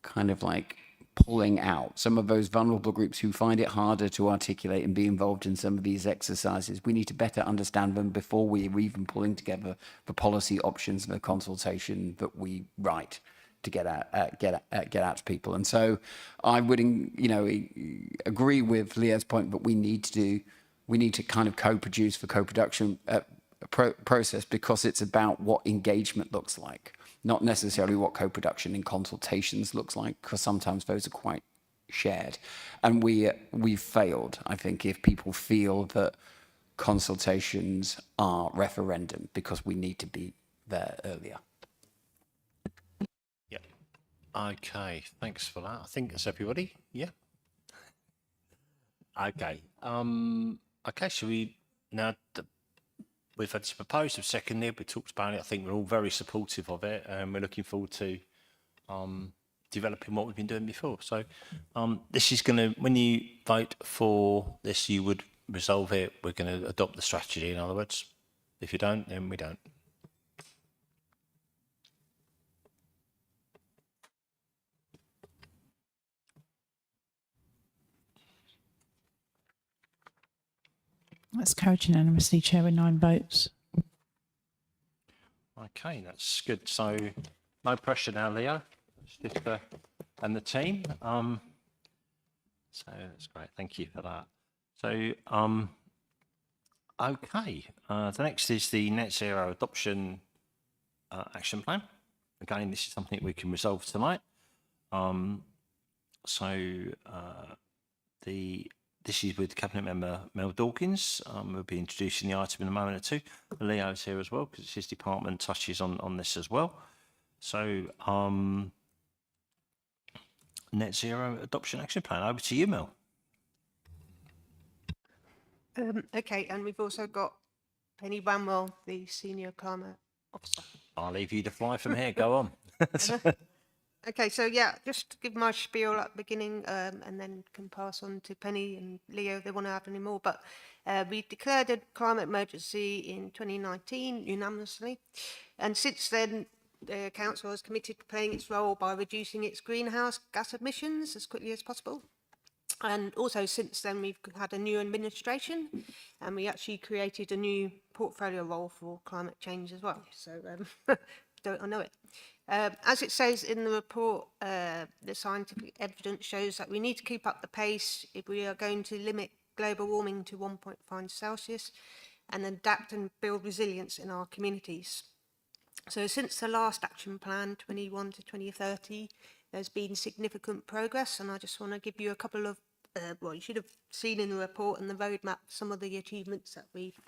kind of like pulling out some of those vulnerable groups who find it harder to articulate and be involved in some of these exercises, we need to better understand them before we're even pulling together the policy options and the consultation that we write to get out to people. And so I would, agree with Leah's point, but we need to kind of co-produce the co-production process, because it's about what engagement looks like, not necessarily what co-production in consultations looks like, because sometimes those are quite shared. And we've failed, I think, if people feel that consultations are referendum, because we need to be there earlier. Yeah. Okay, thanks for that. I think that's everybody. Yeah. Okay. Okay, shall we now... We've had this proposed, we've seconded, we talked about it. I think we're all very supportive of it, and we're looking forward to developing what we've been doing before. So this is going to, when you vote for this, you would resolve it. We're going to adopt the strategy, in other words. If you don't, then we don't. That's carried unanimously, Chair, with 9 votes. Okay, that's good. So no pressure now, Leo. It's just and the team. So that's great. Thank you for that. So okay. The next is the Net Zero Adoption Action Plan. Again, this is something we can resolve tonight. This is with Cabinet Member Mel Dawkins. We'll be introducing the item in a moment or two. Leo's here as well because his department touches on this as well. So Net Zero Adoption Action Plan. Over to you, Mel. Okay, and we've also got Penny Bramwell, the Senior Climate Officer. I'll leave you to fly from here. Go on. Okay, so yeah, just to give my spiel at the beginning and then can pass on to Penny and Leo if they want to add any more. But we declared a climate emergency in 2019 unanimously. And since then, the Council has committed to playing its role by reducing its greenhouse gas emissions as quickly as possible. And also since then, we've had a new administration and we actually created a new portfolio role for climate change as well. So don't I know it. As it says in the report, the scientific evidence shows that we need to keep up the pace if we are going to limit global warming to 1.5 Celsius and adapt and build resilience in our communities. So since the last action plan, 21 to 2030, there's been significant progress, and I just want to give you a couple of, well, you should have seen in the report and the roadmap some of the achievements that we've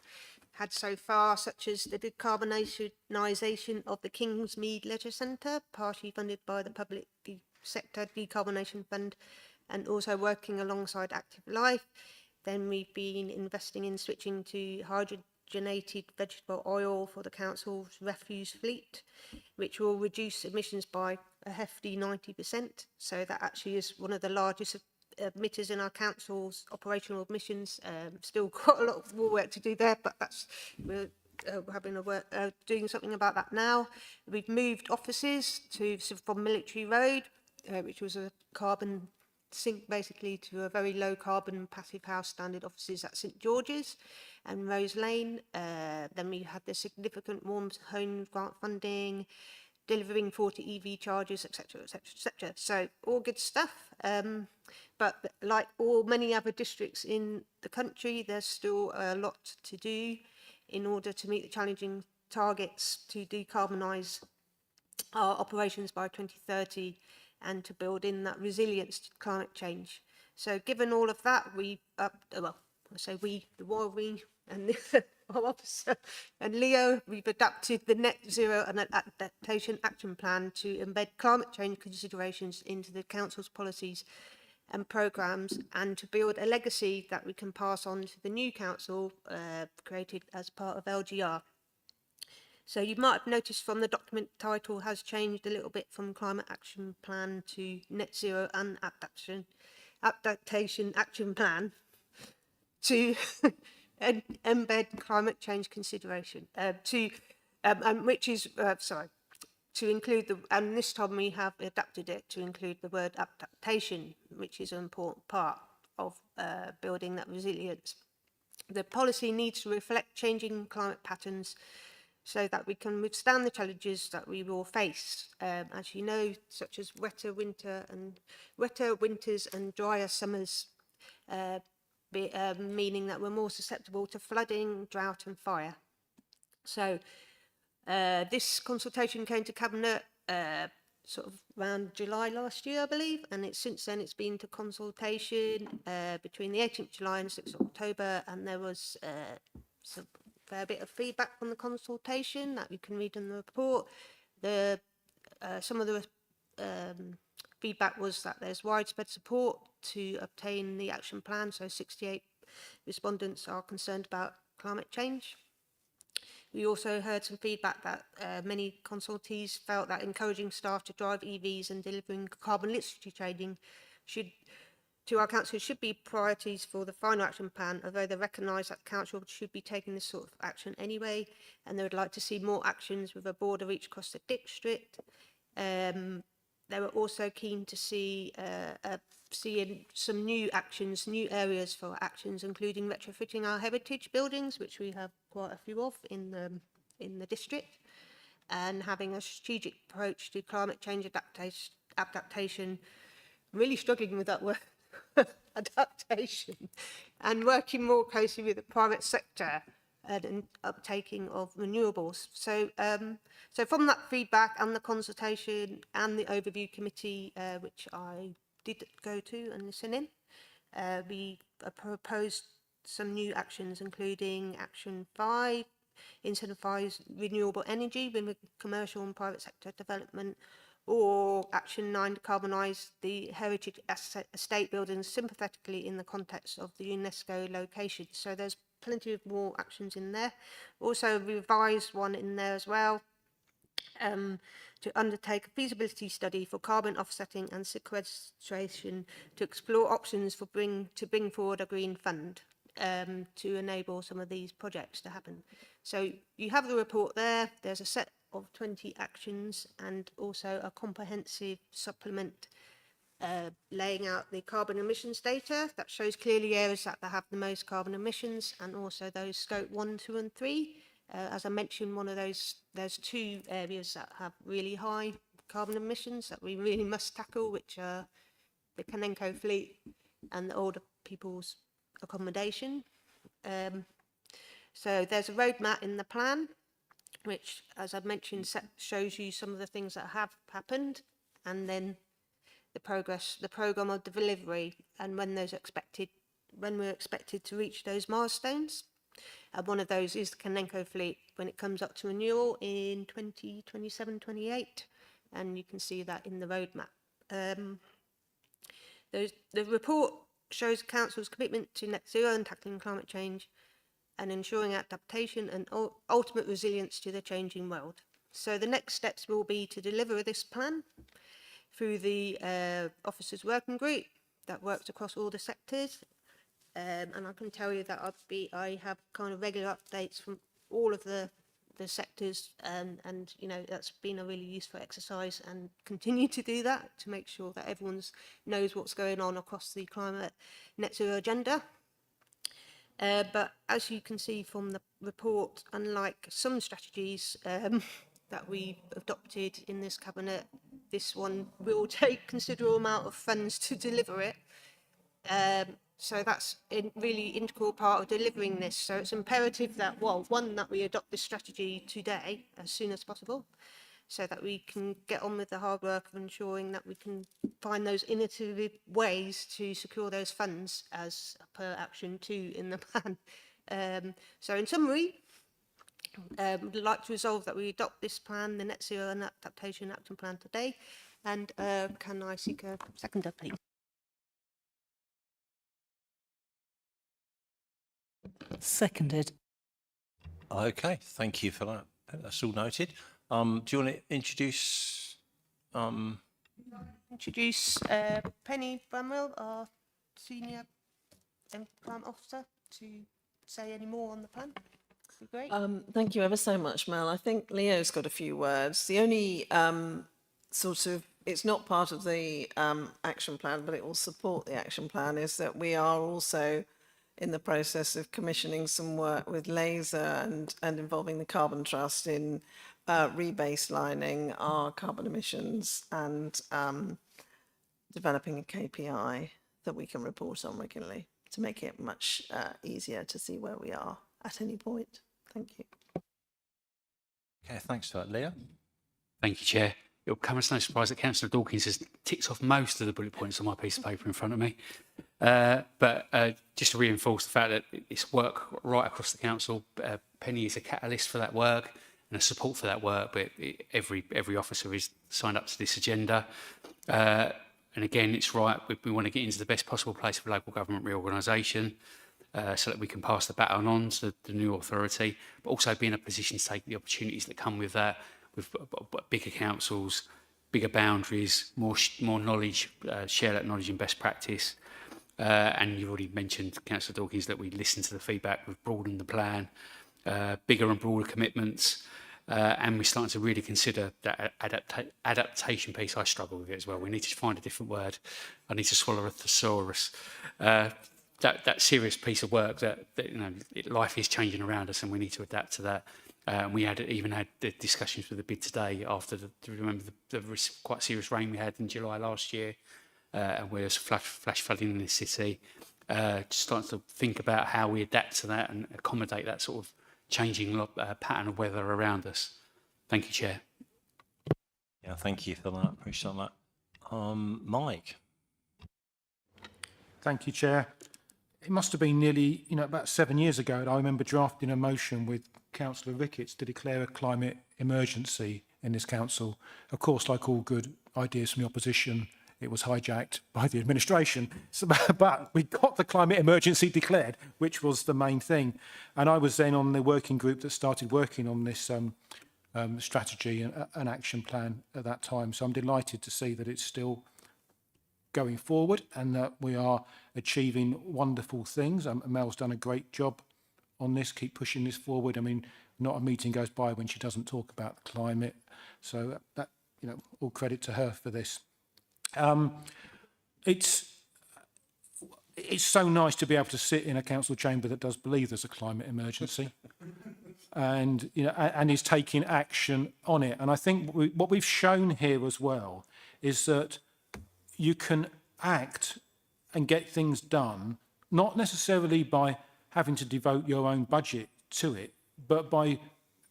had so far, such as the decarbonisation of the Kingsmead Leisure Centre, partially funded by the Public Sector Decarbonisation Fund, and also working alongside Active Life. Then we've been investing in switching to hydrogenated vegetable oil for the council's refuse fleet, which will reduce emissions by a hefty 90%. So that actually is one of the largest emitters in our council's operational emissions. Still quite a lot more work to do there, but that's we're having a work doing something about that now. We've moved offices to from Military Road, which was a carbon sink basically, to a very low carbon passive house standard offices at St George's and Rose Lane. Then we had the significant warm home grant funding, delivering 40 EV chargers, etc., etc., etc. So all good stuff. But like all many other districts in the country, there's still a lot to do in order to meet the challenging targets to decarbonise our operations by 2030 and to build in that resilience to climate change. So given all of that, we, well, I say we, the Royal We and our officer and Leo, we've adapted the Net Zero and Adaptation Action Plan to embed climate change considerations into the Council's policies and programmes, and to build a legacy that we can pass on to the new council created as part of LGR. So you might have noticed from the document title has changed a little bit from Climate Action Plan to Net Zero and Adaptation Action Plan to embed climate change consideration which is to include the, and this time we have adapted it to include the word adaptation, which is an important part of building that resilience. The policy needs to reflect changing climate patterns so that we can withstand the challenges that we will face, as you know, such as wetter winters and drier summers, meaning that we're more susceptible to flooding, drought and fire. So this consultation came to Cabinet sort of around July last year, I believe, and since then it's been to consultation between the 18th July and 6th October, and there was some fair bit of feedback from the consultation that you can read in the report. Some of the feedback was that there's widespread support to obtain the action plan, so 68 respondents are concerned about climate change. We also heard some feedback that many consultees felt that encouraging staff to drive EVs and delivering carbon literacy training to our council should be priorities for the final action plan, although they recognise that the council should be taking this sort of action anyway, and they would like to see more actions with a broader reach across the district. They were also keen to see some new actions, new areas for actions, including retrofitting our heritage buildings, which we have quite a few of in the district, and having a strategic approach to climate change adaptation. Really struggling with that word, adaptation, and working more closely with the private sector and uptaking of renewables. So from that feedback and the consultation and the overview committee, which I did go to and listen in, we proposed some new actions, including Action 5, incentivise renewable energy with commercial and private sector development, or Action 9, decarbonise the heritage estate buildings sympathetically in the context of the UNESCO location. So there's plenty of more actions in there. Also revised one in there as well, to undertake a feasibility study for carbon offsetting and sequestration to explore options for to bring forward a green fund to enable some of these projects to happen. So you have the report there. There's a set of 20 actions and also a comprehensive supplement laying out the carbon emissions data that shows clearly areas that have the most carbon emissions, and also those scope 1, 2 and 3. As I mentioned, one of those, there's 2 areas that have really high carbon emissions that we really must tackle, which are the Kanenko fleet and the older people's accommodation. So there's a roadmap in the plan, which, as I've mentioned, shows you some of the things that have happened, and then the progress, the programme of delivery, and when we're expected to reach those milestones. One of those is the Kanenko fleet when it comes up to renewal in 2027-28, and you can see that in the roadmap. The report shows Council's commitment to net zero and tackling climate change and ensuring adaptation and ultimate resilience to the changing world. So the next steps will be to deliver this plan through the officers working group that works across all the sectors. And I can tell you that I have kind of regular updates from all of the sectors, and you know, that's been a really useful exercise, and continue to do that to make sure that everyone knows what's going on across the climate net zero agenda. But as you can see from the report, unlike some strategies that we've adopted in this cabinet, this one will take considerable amount of funds to deliver it. So that's a really integral part of delivering this. So it's imperative that, well, one, that we adopt this strategy today as soon as possible, so that we can get on with the hard work of ensuring that we can find those innovative ways to secure those funds as per Action 2 in the plan. So in summary, we'd like to resolve that we adopt this plan, the Net Zero and Adaptation Action Plan, today. And can I seek a seconder, please? Seconded. Okay, thank you for that. That's all noted. Do you want to introduce? Introduce Penny Bramwell, our Senior Climate Officer, to say any more on the plan. That'd be great. Thank you ever so much, Mel. I think Leo's got a few words. The only it's not part of the action plan, but it will support the action plan, is that we are also in the process of commissioning some work with Laser and involving the Carbon Trust in rebaselining our carbon emissions and developing a KPI that we can report on regularly to make it much easier to see where we are at any point. Thank you. Okay, thanks for that, Leo. Thank you, Chair. It'll come as no surprise that Councillor Dawkins has ticked off most of the bullet points on my piece of paper in front of me. But just to reinforce the fact that it's work right across the council, Penny is a catalyst for that work and a support for that work, but every officer is signed up to this agenda. And again, it's right, we want to get into the best possible place for local government reorganisation. so that we can pass the baton on to the new authority, but also be in a position to take the opportunities that come with that, with bigger councils, bigger boundaries, more knowledge, share that knowledge and best practice. And you've already mentioned, Councillor Dawkins, that we listen to the feedback, we've broadened the plan, bigger and broader commitments, and we're starting to really consider that adaptation piece. I struggle with it as well. We need to find a different word. I need to swallow a thesaurus. That serious piece of work that life is changing around us, and we need to adapt to that. We even had the discussions with the bid today after remember the quite serious rain we had in July last year, and where there's flash flooding in the city. Just starting to think about how we adapt to that and accommodate that sort of changing pattern of weather around us. Thank you, Chair. Yeah, thank you for that. Appreciate that. Mike. Thank you, Chair. It must have been nearly, about 7 years ago that I remember drafting a motion with Councillor Ricketts to declare a climate emergency in this council. Of course, like all good ideas from the opposition, it was hijacked by the administration. So, but we got the climate emergency declared, which was the main thing. And I was then on the working group that started working on this strategy and action plan at that time. So I'm delighted to see that it's still going forward and that we are achieving wonderful things. Mel's done a great job on this, keep pushing this forward. I mean, not a meeting goes by when she doesn't talk about the climate. So that all credit to her for this. It's so nice to be able to sit in a council chamber that does believe there's a climate emergency and and is taking action on it. And I think what we've shown here as well is that you can act and get things done, not necessarily by having to devote your own budget to it, but by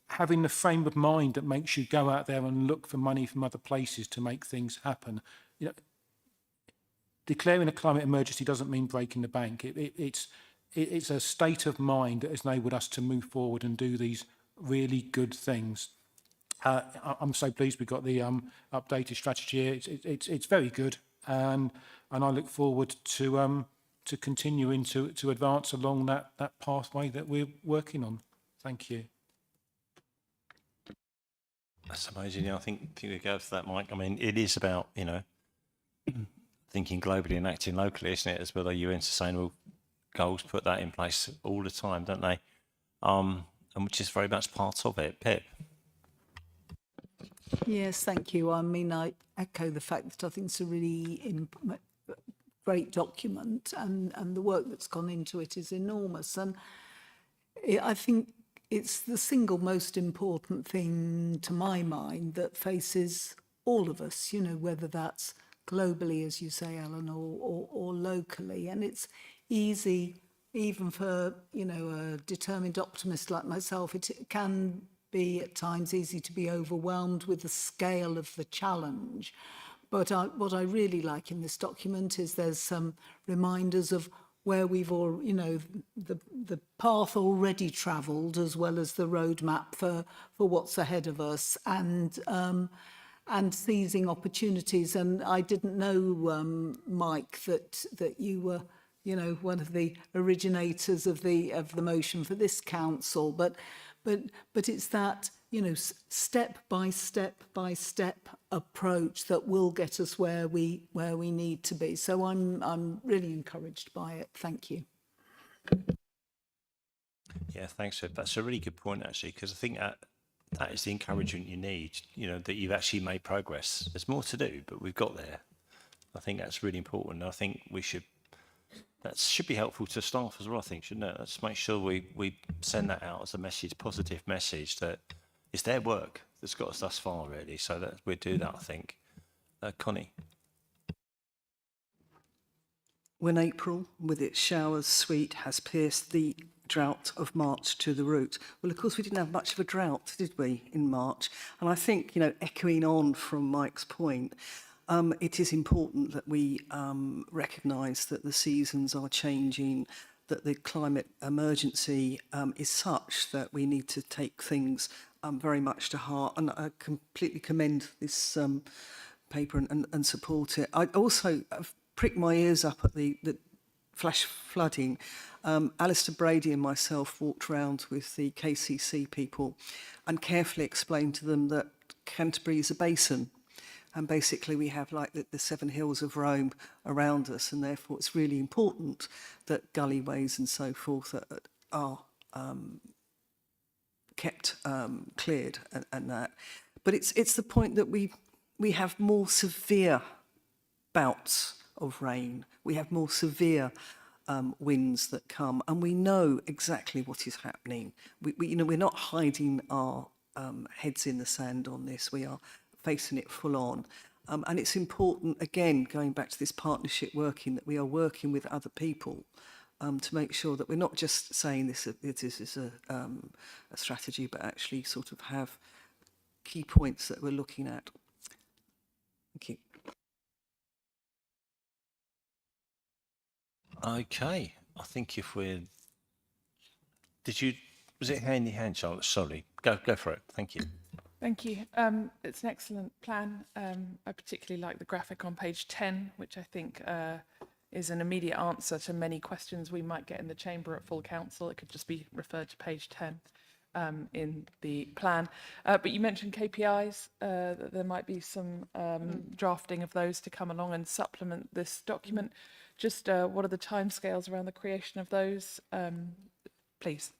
having the frame of mind that makes you go out there and look for money from other places to make things happen. Declaring a climate emergency doesn't mean breaking the bank. It's a state of mind that has enabled us to move forward and do these really good things. I'm so pleased we got the updated strategy. It's very good, and I look forward to continuing to advance along that pathway that we're working on. Thank you. That's amazing. I think we go for that, Mike. I mean, it is about thinking globally and acting locally, isn't it? As well, the UN Sustainable Goals put that in place all the time, don't they? And which is very much part of it. Pip. Yes, thank you. I mean, I echo the fact that I think it's a really great document, and the work that's gone into it is enormous. And I think it's the single most important thing, to my mind, that faces all of us, whether that's globally, as you say, Alan, or locally. And it's easy, even for, a determined optimist like myself, it can be at times easy to be overwhelmed with the scale of the challenge. But what I really like in this document is there's some reminders of where we've all, the path already travelled, as well as the roadmap for what's ahead of us, and seizing opportunities. And I didn't know, Mike, that you were, one of the originators of the motion for this council. But it's that, step by step approach that will get us where we need to be. So I'm really encouraged by it. Thank you. Yeah, thanks, Pip. That's a really good point, actually, because I think that is the encouragement you need, that you've actually made progress. There's more to do, but we've got there. I think that's really important. I think that should be helpful to staff as well, I think, shouldn't it? Let's make sure we send that out as a message, positive message, that it's their work that's got us thus far, really. So that we'll do that, I think. Connie. When April, with its showers sweet, has pierced the drought of March to the root. Well, of course, we didn't have much of a drought, did we, in March? And I think, echoing on from Mike's point, it is important that we recognise that the seasons are changing, that the climate emergency is such that we need to take things very much to heart. And I completely commend this paper and support it. I also prick my ears up at the flash flooding, Alistair Brady and myself walked around with the KCC people and carefully explained to them that Canterbury is a basin. And basically we have like the seven hills of Rome around us, and therefore it's really important that gullyways and so forth are kept cleared and that. But it's the point that we have more severe bouts of rain. We have more severe winds that come, and we know exactly what is happening. We're not hiding our heads in the sand on this. We are facing it full on. And it's important, again, going back to this partnership working, that we are working with other people to make sure that we're not just saying this is a strategy, but actually sort of have key points that we're looking at. Thank you. Okay, I think if we're... Was it hand in hand, Charlotte? Sorry, go for it. Thank you. Thank you. It's an excellent plan. I particularly like the graphic on page 10, which I think is an immediate answer to many questions we might get in the chamber at full council. It could just be referred to page 10 in the plan. But you mentioned KPIs, that there might be some drafting of those to come along and supplement this document. Just what are the timescales around the creation of those, please?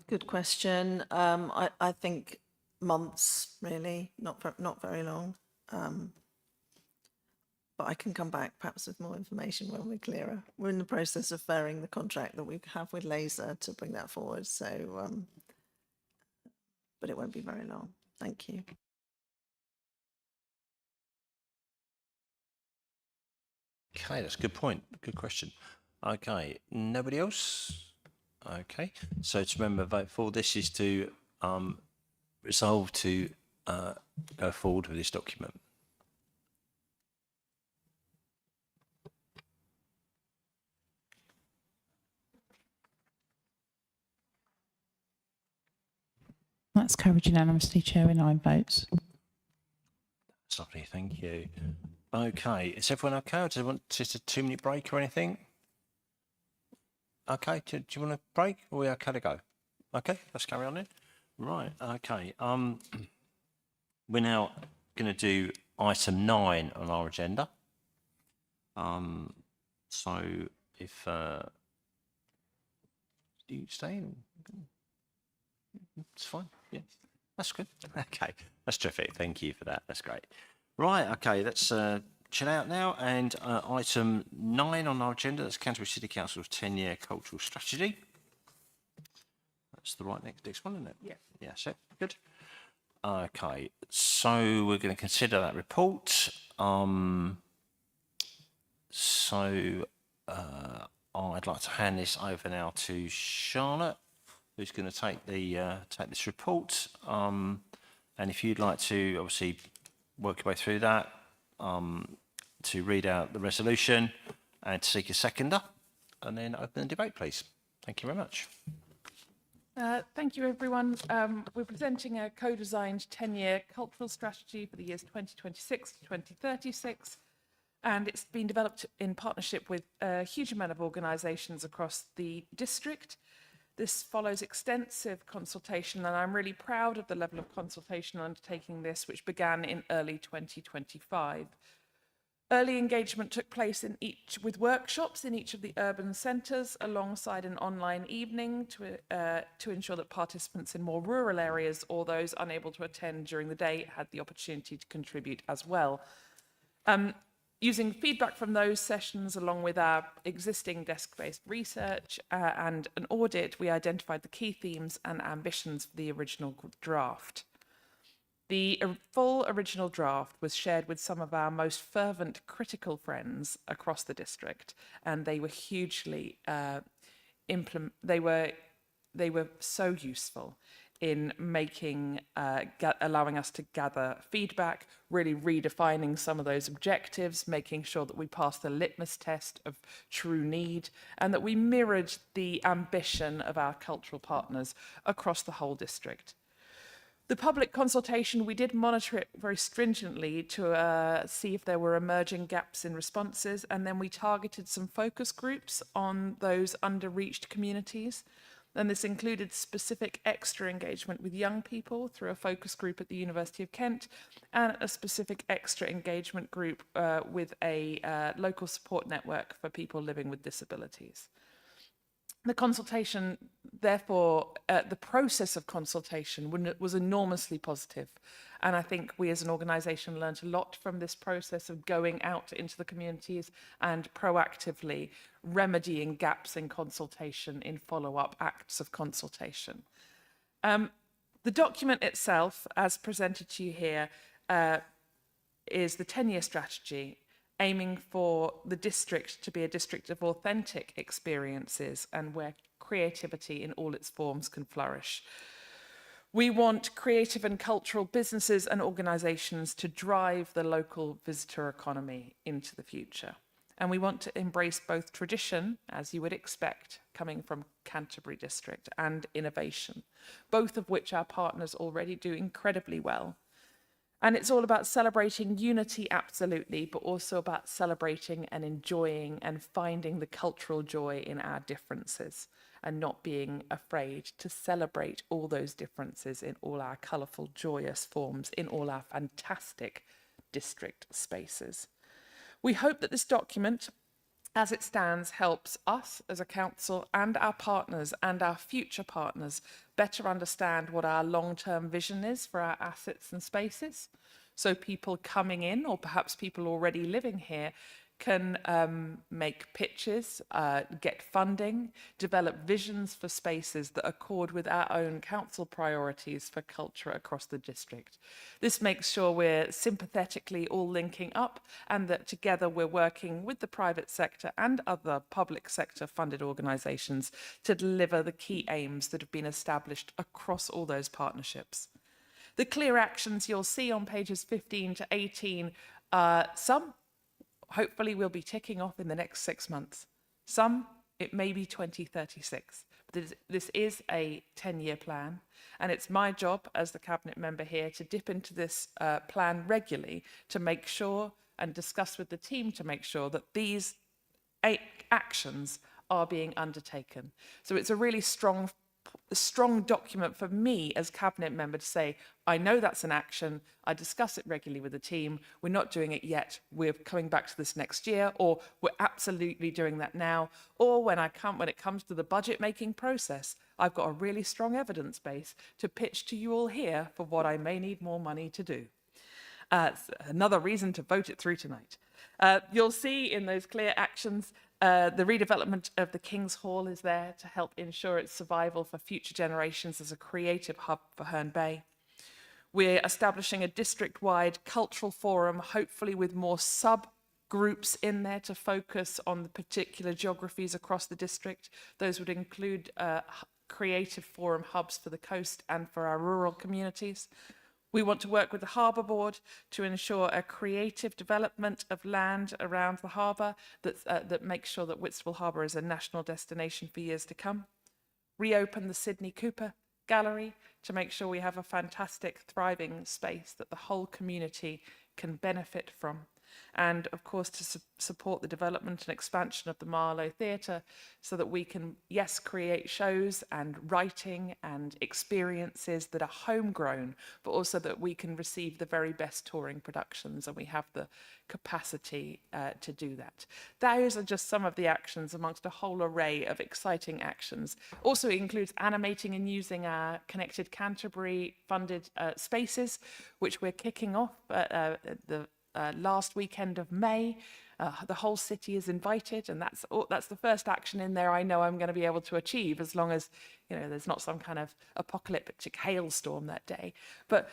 Good question. I think months, really, not very long. But I can come back perhaps with more information when we're clearer. We're in the process of fairing the contract that we have with Laser to bring that forward. So, but it won't be very long. Thank you. Okay, that's a good point. Good question. Okay, nobody else? Okay, so to remember, vote for this is to resolve to go forward with this document. That's carried unanimously, Chair, in 9 votes. That's lovely, thank you. Okay, is everyone okay? Or do you want just a 2-minute break or anything? Okay, do you want a break? Or are we okay to go? Okay, let's carry on then. Right, okay. We're now going to do item 9 on our agenda. So if do you stay? It's fine. Yeah, that's good. Okay, that's terrific. Thank you for that. That's great. Right, okay, let's chill out now. And item 9 on our agenda, that's Canterbury City Council's 10-year cultural strategy. That's the right next one, isn't it? Yeah. Yeah, so good. Okay, so we're going to consider that report. I'd like to hand this over now to Charlotte, who's going to take this report. And if you'd like to obviously work your way through that, to read out the resolution and to seek a seconder, and then open the debate, please. Thank you very much. Thank you, everyone. We're presenting a co-designed 10-year cultural strategy for the years 2026 to 2036. And it's been developed in partnership with a huge amount of organisations across the district. This follows extensive consultation, and I'm really proud of the level of consultation undertaking this, which began in early 2025. Early engagement took place with workshops in each of the urban centres, alongside an online evening to ensure that participants in more rural areas or those unable to attend during the day had the opportunity to contribute as well. Using feedback from those sessions, along with our existing desk-based research and an audit, we identified the key themes and ambitions for the original draft. The full original draft was shared with some of our most fervent critical friends across the district, and they were hugely they were so useful in making allowing us to gather feedback, really redefining some of those objectives, making sure that we passed the litmus test of true need, and that we mirrored the ambition of our cultural partners across the whole district. The public consultation, we did monitor it very stringently to see if there were emerging gaps in responses, and then we targeted some focus groups on those under-reached communities. And this included specific extra engagement with young people through a focus group at the University of Kent, and a specific extra engagement group with a local support network for people living with disabilities. The consultation, therefore, the process of consultation was enormously positive. And I think we as an organisation learned a lot from this process of going out into the communities and proactively remedying gaps in consultation in follow-up acts of consultation. The document itself, as presented to you here, is the 10-year strategy, aiming for the district to be a district of authentic experiences and where creativity in all its forms can flourish. We want creative and cultural businesses and organisations to drive the local visitor economy into the future. And we want to embrace both tradition, as you would expect, coming from Canterbury District, and innovation, both of which our partners already do incredibly well. And it's all about celebrating unity, absolutely, but also about celebrating and enjoying and finding the cultural joy in our differences and not being afraid to celebrate all those differences in all our colourful, joyous forms, in all our fantastic district spaces. We hope that this document, as it stands, helps us as a council and our partners and our future partners better understand what our long-term vision is for our assets and spaces. So people coming in, or perhaps people already living here, can make pitches, get funding, develop visions for spaces that accord with our own council priorities for culture across the district. This makes sure we're sympathetically all linking up, and that together we're working with the private sector and other public sector funded organisations to deliver the key aims that have been established across all those partnerships. The clear actions you'll see on pages 15 to 18, some hopefully we'll be ticking off in the next 6 months. Some, it may be 2036. But this is a 10-year plan, and it's my job as the Cabinet member here to dip into this plan regularly to make sure, and discuss with the team to make sure, that these actions are being undertaken. So it's a really strong document for me as Cabinet member to say, I know that's an action, I discuss it regularly with the team, we're not doing it yet, we're coming back to this next year, or we're absolutely doing that now, or when it comes to the budget making process, I've got a really strong evidence base to pitch to you all here for what I may need more money to do. Another reason to vote it through tonight. You'll see in those clear actions the redevelopment of the King's Hall is there to help ensure its survival for future generations as a creative hub for Herne Bay. We're establishing a district-wide cultural forum, hopefully with more subgroups in there to focus on the particular geographies across the district. Those would include creative forum hubs for the coast and for our rural communities. We want to work with the Harbour Board to ensure a creative development of land around the harbour that makes sure that Whitstable Harbour is a national destination for years to come. Reopen the Sydney Cooper Gallery to make sure we have a fantastic, thriving space that the whole community can benefit from. And of course, to support the development and expansion of the Marlow Theatre so that we can, yes, create shows and writing and experiences that are homegrown, but also that we can receive the very best touring productions, and we have the capacity to do that. Those are just some of the actions amongst a whole array of exciting actions. Also includes animating and using our Connected Canterbury funded spaces, which we're kicking off at the last weekend of May. The whole city is invited, and that's the first action in there I know I'm going to be able to achieve, as long as there's not some kind of apocalyptic hailstorm that day. But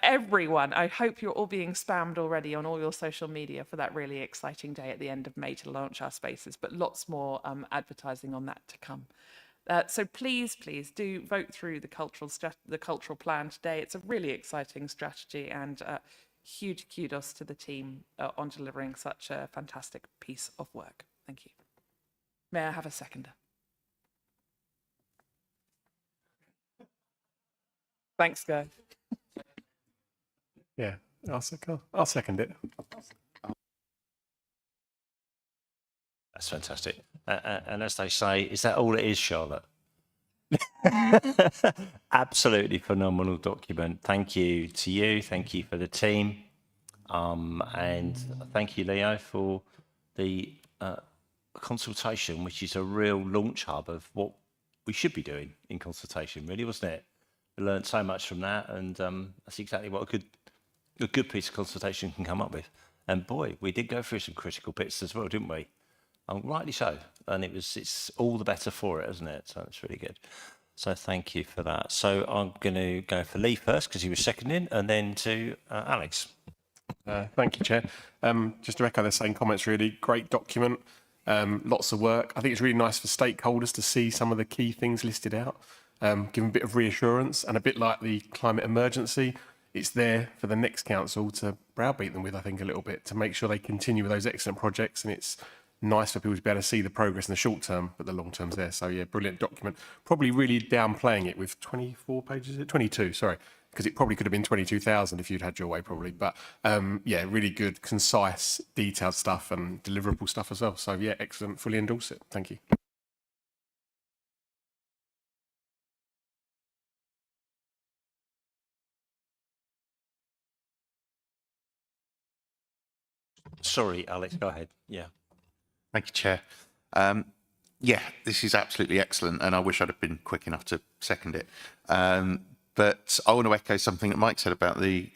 everyone, I hope you're all being spammed already on all your social media for that really exciting day at the end of May to launch our spaces, but lots more advertising on that to come. So please do vote through the cultural plan today. It's a really exciting strategy, and huge kudos to the team on delivering such a fantastic piece of work. Thank you. May I have a seconder? Thanks, guys. Yeah, I'll second it. That's fantastic. And as they say, is that all it is, Charlotte? Absolutely phenomenal document. Thank you to you. Thank you for the team. And thank you, Leo, for the consultation, which is a real launch hub of what we should be doing in consultation, really, wasn't it? We learned so much from that, and that's exactly what a good piece of consultation can come up with. And boy, we did go through some critical bits as well, didn't we? Rightly so. And it's all the better for it, isn't it? So it's really good. So thank you for that. So I'm going to go for Lee first because he was seconding, and then to Alex. Thank you, Chair. Just to echo the same comments, really great document. Lots of work. I think it's really nice for stakeholders to see some of the key things listed out, give them a bit of reassurance, and a bit like the climate emergency, it's there for the next council to browbeat them with, I think, a little bit, to make sure they continue with those excellent projects. And it's nice for people to be able to see the progress in the short term, but the long term's there. So yeah, brilliant document. Probably really downplaying it with 24 pages, 22, sorry, because it probably could have been 22,000 if you'd had your way, probably. But yeah, really good, concise, detailed stuff and deliverable stuff as well. So yeah, excellent. Fully endorse it. Thank you. Sorry, Alex, go ahead. Yeah. Thank you, Chair. Yeah, this is absolutely excellent, and I wish I'd have been quick enough to second it. But I want to echo something that Mike said about the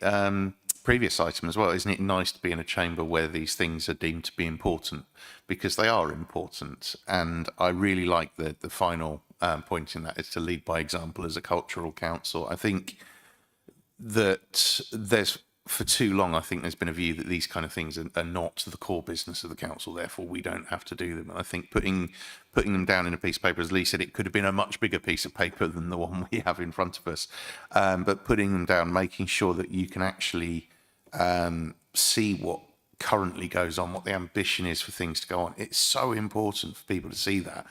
previous item as well. Isn't it nice to be in a chamber where these things are deemed to be important? Because they are important, and I really like the final point in that is to lead by example as a cultural council. I think that for too long, I think there's been a view that these kind of things are not the core business of the council, therefore we don't have to do them. And I think putting them down in a piece of paper, as Lee said, it could have been a much bigger piece of paper than the one we have in front of us. But putting them down, making sure that you can actually see what currently goes on, what the ambition is for things to go on. It's so important for people to see that.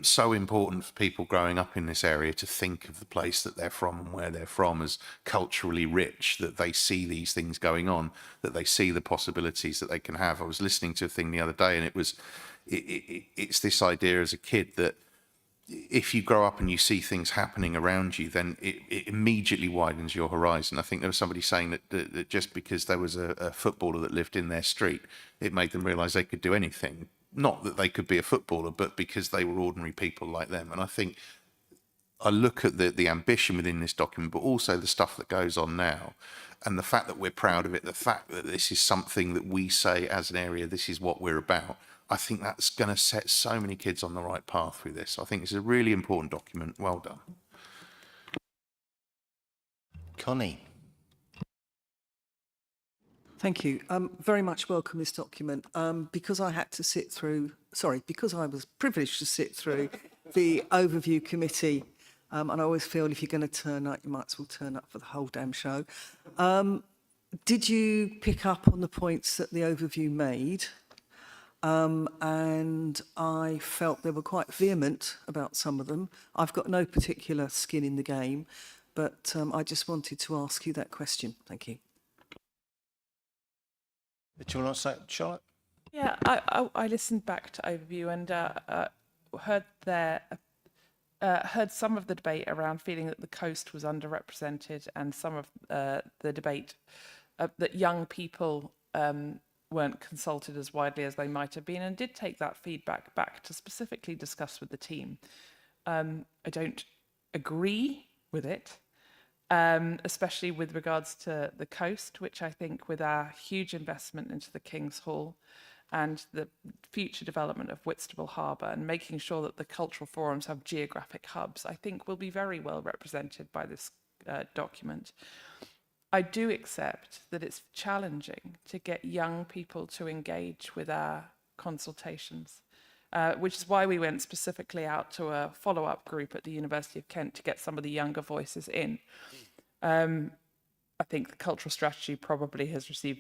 So important for people growing up in this area to think of the place that they're from and where they're from as culturally rich, that they see these things going on, that they see the possibilities that they can have. I was listening to a thing the other day, and it's this idea as a kid that if you grow up and you see things happening around you, then it immediately widens your horizon. I think there was somebody saying that just because there was a footballer that lived in their street, it made them realise they could do anything. Not that they could be a footballer, but because they were ordinary people like them. And I think I look at the ambition within this document, but also the stuff that goes on now, and the fact that we're proud of it, the fact that this is something that we say as an area, this is what we're about. I think that's going to set so many kids on the right path through this. I think it's a really important document. Well done. Connie. Thank you. Very much welcome this document. Because I was privileged to sit through the overview committee, and I always feel if you're going to turn up, you might as well turn up for the whole damn show. Did you pick up on the points that the overview made? And I felt they were quite vehement about some of them. I've got no particular skin in the game, but I just wanted to ask you that question. Thank you. Do you want to say, Charlotte? Yeah, I listened back to overview and heard some of the debate around feeling that the coast was underrepresented, and some of the debate that young people weren't consulted as widely as they might have been, and did take that feedback back to specifically discuss with the team. I don't agree with it. Especially with regards to the coast, which I think with our huge investment into the King's Hall and the future development of Whitstable Harbour and making sure that the cultural forums have geographic hubs, I think will be very well represented by this document. I do accept that it's challenging to get young people to engage with our consultations. Which is why we went specifically out to a follow-up group at the University of Kent to get some of the younger voices in. I think the cultural strategy probably has received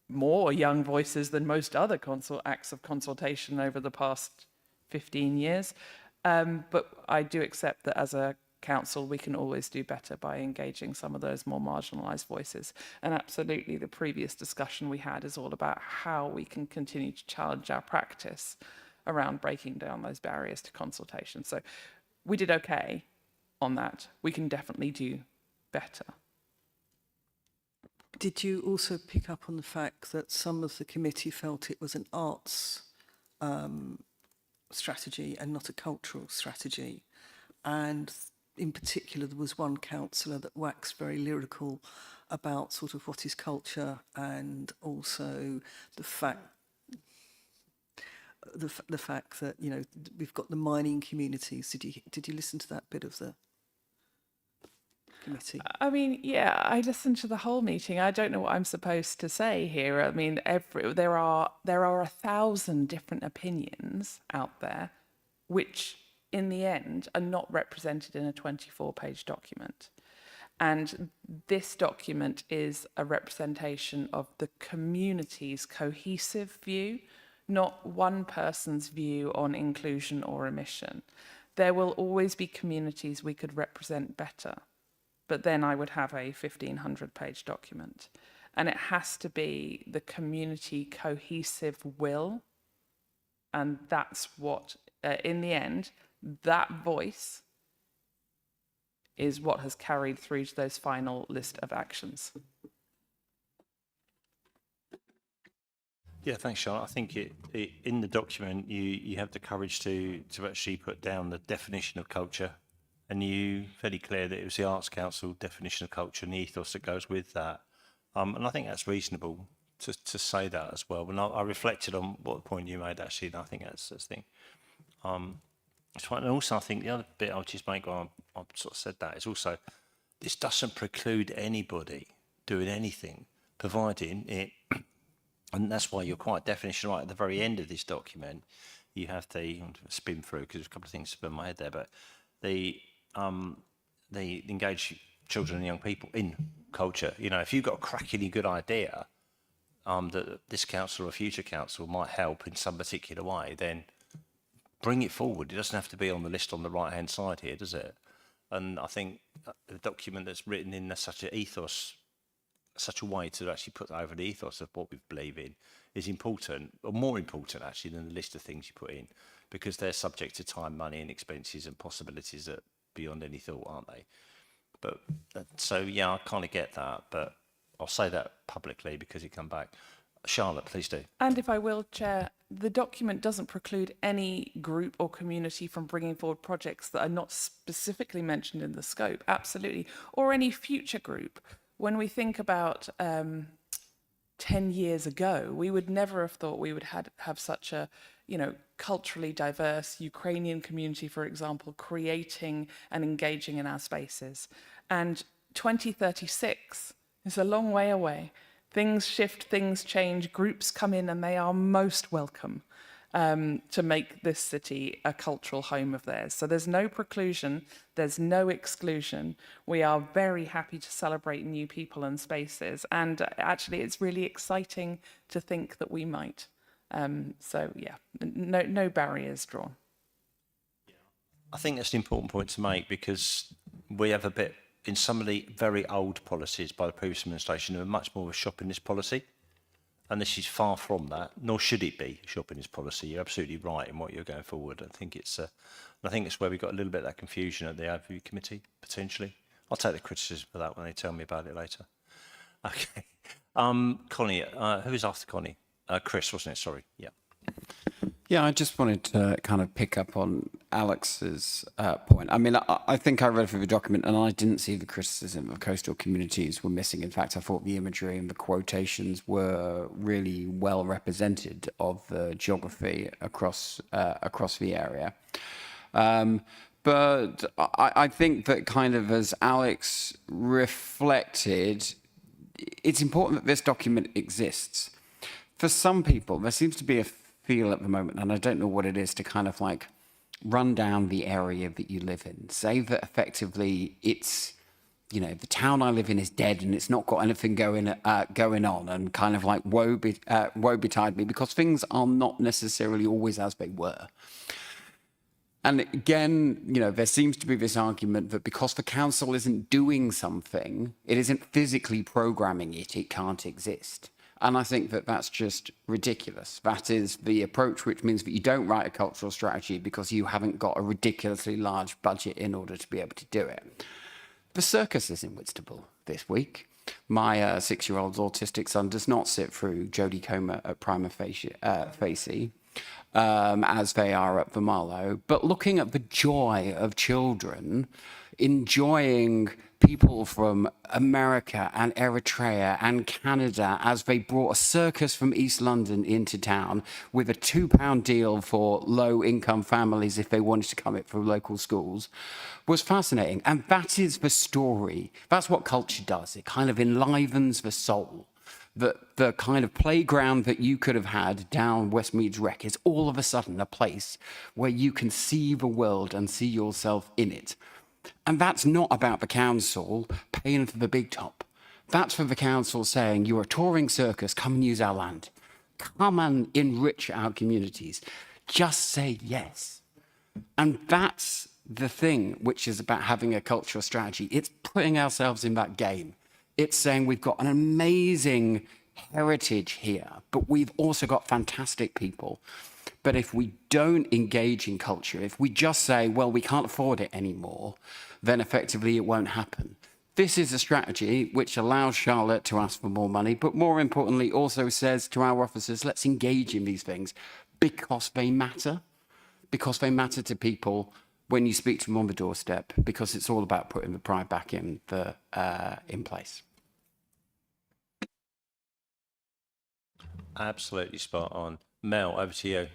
more young voices than most other acts of consultation over the past 15 years. But I do accept that as a council, we can always do better by engaging some of those more marginalised voices. And absolutely, the previous discussion we had is all about how we can continue to challenge our practice around breaking down those barriers to consultation. So we did okay on that. We can definitely do better. Did you also pick up on the fact that some of the committee felt it was an arts strategy and not a cultural strategy? And in particular, there was one councillor that waxed very lyrical about sort of what is culture, and also the fact that, you know, we've got the mining communities. Did you listen to that bit of the committee? I mean, yeah, I listened to the whole meeting. I don't know what I'm supposed to say here. I mean, there are 1,000 different opinions out there, which in the end are not represented in a 24-page document. And this document is a representation of the community's cohesive view, not one person's view on inclusion or omission. There will always be communities we could represent better, but then I would have a 1,500-page document. And it has to be the community cohesive will. And that's what, in the end, that voice is what has carried through to those final list of actions. Yeah, thanks, Charlotte. I think in the document, you have the courage to actually put down the definition of culture, and you fairly clear that it was the Arts Council definition of culture and the ethos that goes with that. And I think that's reasonable to say that as well. And I reflected on what point you made, actually, and I think that's the thing. It's fine. And also, I think the other bit I'll just make while I've sort of said that is also, this doesn't preclude anybody doing anything, providing it, and that's why you're quite definition right at the very end of this document. You have the spin through, because there's a couple of things in my head there, but the engage children and young people in culture. You know, if you've got a crackingly good idea that this council or a future council might help in some particular way, then bring it forward. It doesn't have to be on the list on the right-hand side here, does it? And I think the document that's written in such an ethos, such a way to actually put over the ethos of what we believe in is important, or more important actually than the list of things you put in, because they're subject to time, money and expenses and possibilities that beyond any thought, aren't they? But so, yeah, I kind of get that, but I'll say that publicly because it come back. Charlotte, please do. And if I will, Chair, the document doesn't preclude any group or community from bringing forward projects that are not specifically mentioned in the scope, absolutely, or any future group. When we think about 10 years ago, we would never have thought we would have such a, you know, culturally diverse Ukrainian community, for example, creating and engaging in our spaces. And 2036 is a long way away. Things shift, things change, groups come in, and they are most welcome to make this city a cultural home of theirs. So there's no preclusion, there's no exclusion. We are very happy to celebrate new people and spaces. And actually, it's really exciting to think that we might. So yeah, no barriers drawn. I think that's an important point to make, because we have a bit, in some of the very old policies by the previous administration, there was much more of a shopping-list policy. And this is far from that, nor should it be a shopping-list policy. You're absolutely right in what you're going forward. I think it's where we got a little bit of that confusion at the Overview Committee, potentially. I'll take the criticism for that when they tell me about it later. Okay. Connie, who was after Connie? Chris, wasn't it? Sorry. Yeah. Yeah, I just wanted to kind of pick up on Alex's point. I mean, I think I read through the document and I didn't see the criticism of coastal communities were missing. In fact, I thought the imagery and the quotations were really well represented of the geography across the area. But I think that kind of as Alex reflected, it's important that this document exists. For some people, there seems to be a feel at the moment, and I don't know what it is, to kind of like run down the area that you live in. Say that effectively it's, you know, the town I live in is dead and it's not got anything going on, and kind of like woe betide me, because things are not necessarily always as they were. And again, you know, there seems to be this argument that because the council isn't doing something, it isn't physically programming it, it can't exist. And I think that that's just ridiculous. That is the approach, which means that you don't write a cultural strategy because you haven't got a ridiculously large budget in order to be able to do it. The circus is in Whitstable this week. My 6-year-old's autistic son does not sit through Jodie Comer at Prima Facie, as they are at the Marlow, but looking at the joy of children enjoying people from America and Eritrea and Canada as they brought a circus from East London into town with a £2 deal for low-income families if they wanted to come in for local schools was fascinating. And that is the story. That's what culture does. It kind of enlivens the soul. The kind of playground that you could have had down Westmeads Rec is all of a sudden a place where you can see the world and see yourself in it. And that's not about the council paying for the big top. That's for the council saying, you're a touring circus, come and use our land. Come and enrich our communities. Just say yes. And that's the thing which is about having a cultural strategy. It's putting ourselves in that game. It's saying we've got an amazing heritage here, but we've also got fantastic people. But if we don't engage in culture, if we just say, well, we can't afford it anymore, then effectively it won't happen. This is a strategy which allows Charlotte to ask for more money, but more importantly also says to our officers, let's engage in these things because they matter to people when you speak to them on the doorstep, because it's all about putting the pride back in place. Absolutely spot on. Mel, over to you.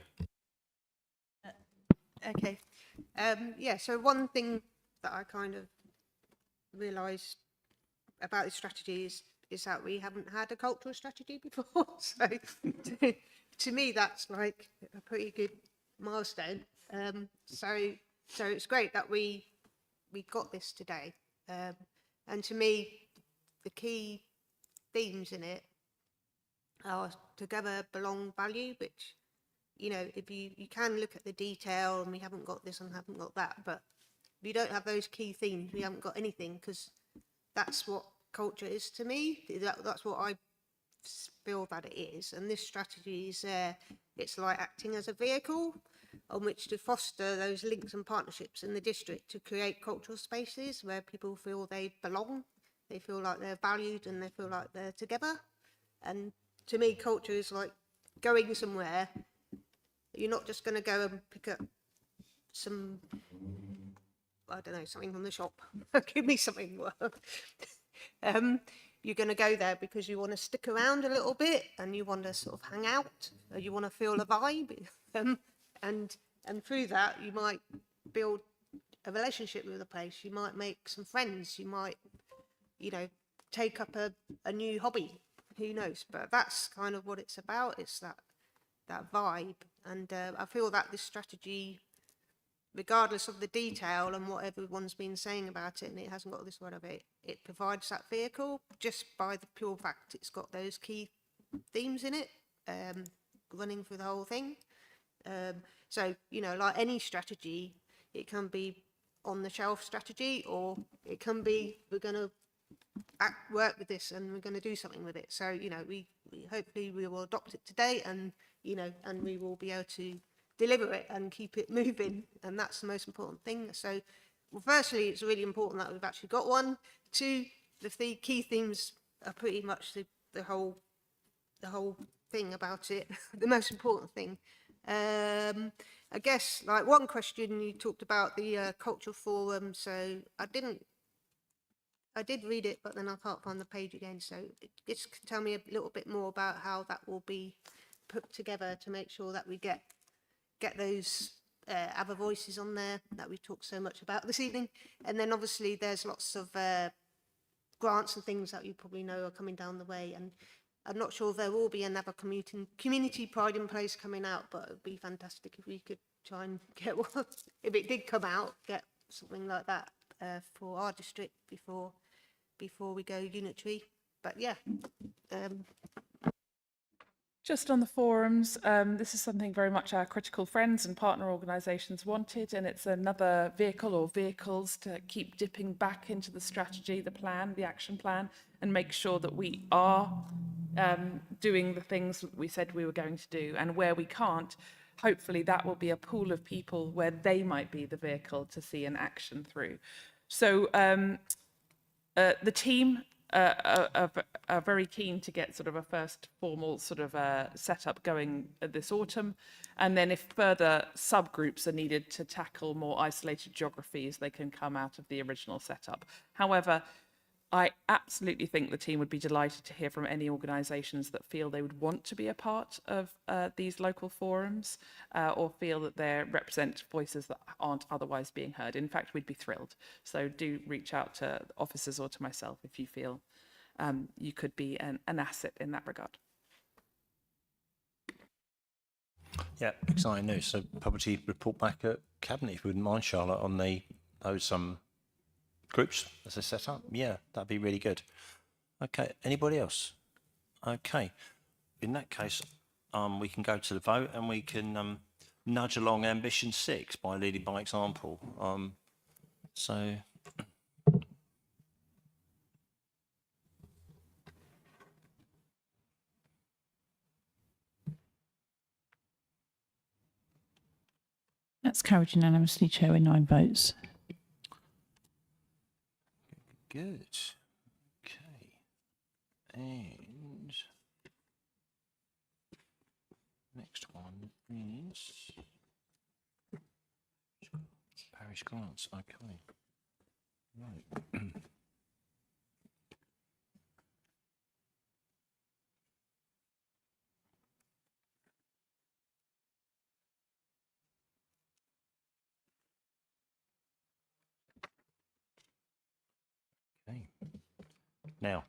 Okay. Yeah, so one thing that I kind of realised about this strategy is that we haven't had a cultural strategy before. So to me, that's like a pretty good milestone. So it's great that we got this today. And to me, the key themes in it are together, belong, value, which, you know, if you can look at the detail and we haven't got this and haven't got that, but if you don't have those key themes, we haven't got anything, because that's what culture is to me. That's what I feel that it is. And this strategy is it's like acting as a vehicle on which to foster those links and partnerships in the district to create cultural spaces where people feel they belong, they feel like they're valued, and they feel like they're together. And to me, culture is like going somewhere. You're not just going to go and pick up some, I don't know, something from the shop. Give me something. You're going to go there because you want to stick around a little bit and you want to sort of hang out, or you want to feel a vibe. And through that, you might build a relationship with the place. You might make some friends. You might, you know, take up a new hobby. Who knows? But that's kind of what it's about. It's that vibe. And I feel that this strategy, regardless of the detail and what everyone's been saying about it, and it hasn't got this one of it, it provides that vehicle just by the pure fact it's got those key themes in it, running through the whole thing. So, you know, like any strategy, it can be on the shelf strategy, or it can be, we're going to work with this and we're going to do something with it. So, you know, we hopefully we will adopt it today, and, you know, and we will be able to deliver it and keep it moving. And that's the most important thing. So, well, firstly, it's really important that we've actually got one. Two, the key themes are pretty much the whole thing about it. The most important thing. I guess, like, one question, you talked about the cultural forum. So I did read it, but then I can't find the page again. So just tell me a little bit more about how that will be put together to make sure that we get those other voices on there that we talked so much about this evening. And then obviously there's lots of grants and things that you probably know are coming down the way. And I'm not sure there will be another community pride in place coming out, but it would be fantastic if we could try and get one, if it did come out, get something like that for our district before we go unitary. But yeah, Just on the forums, this is something very much our critical friends and partner organisations wanted, and it's another vehicle or vehicles to keep dipping back into the strategy, the plan, the action plan, and make sure that we are doing the things that we said we were going to do. And where we can't, hopefully that will be a pool of people where they might be the vehicle to see an action through. So the team are very keen to get sort of a first formal sort of setup going this autumn. And then if further subgroups are needed to tackle more isolated geographies, they can come out of the original setup. However, I absolutely think the team would be delighted to hear from any organisations that feel they would want to be a part of these local forums or feel that they represent voices that aren't otherwise being heard. In fact, we'd be thrilled. So do reach out to officers or to myself if you feel you could be an asset in that regard. Yeah, exciting news. So probably report back at Cabinet, if you wouldn't mind, Charlotte, on those groups as they're set up. Yeah, that'd be really good. Okay, anybody else? Okay, in that case, we can go to the vote and we can nudge along Ambition 6 by leading by example. So That's carried unanimously, Chair, with 9 votes. good. Okay, and next one is parish grants. Okay, right. Okay. Now,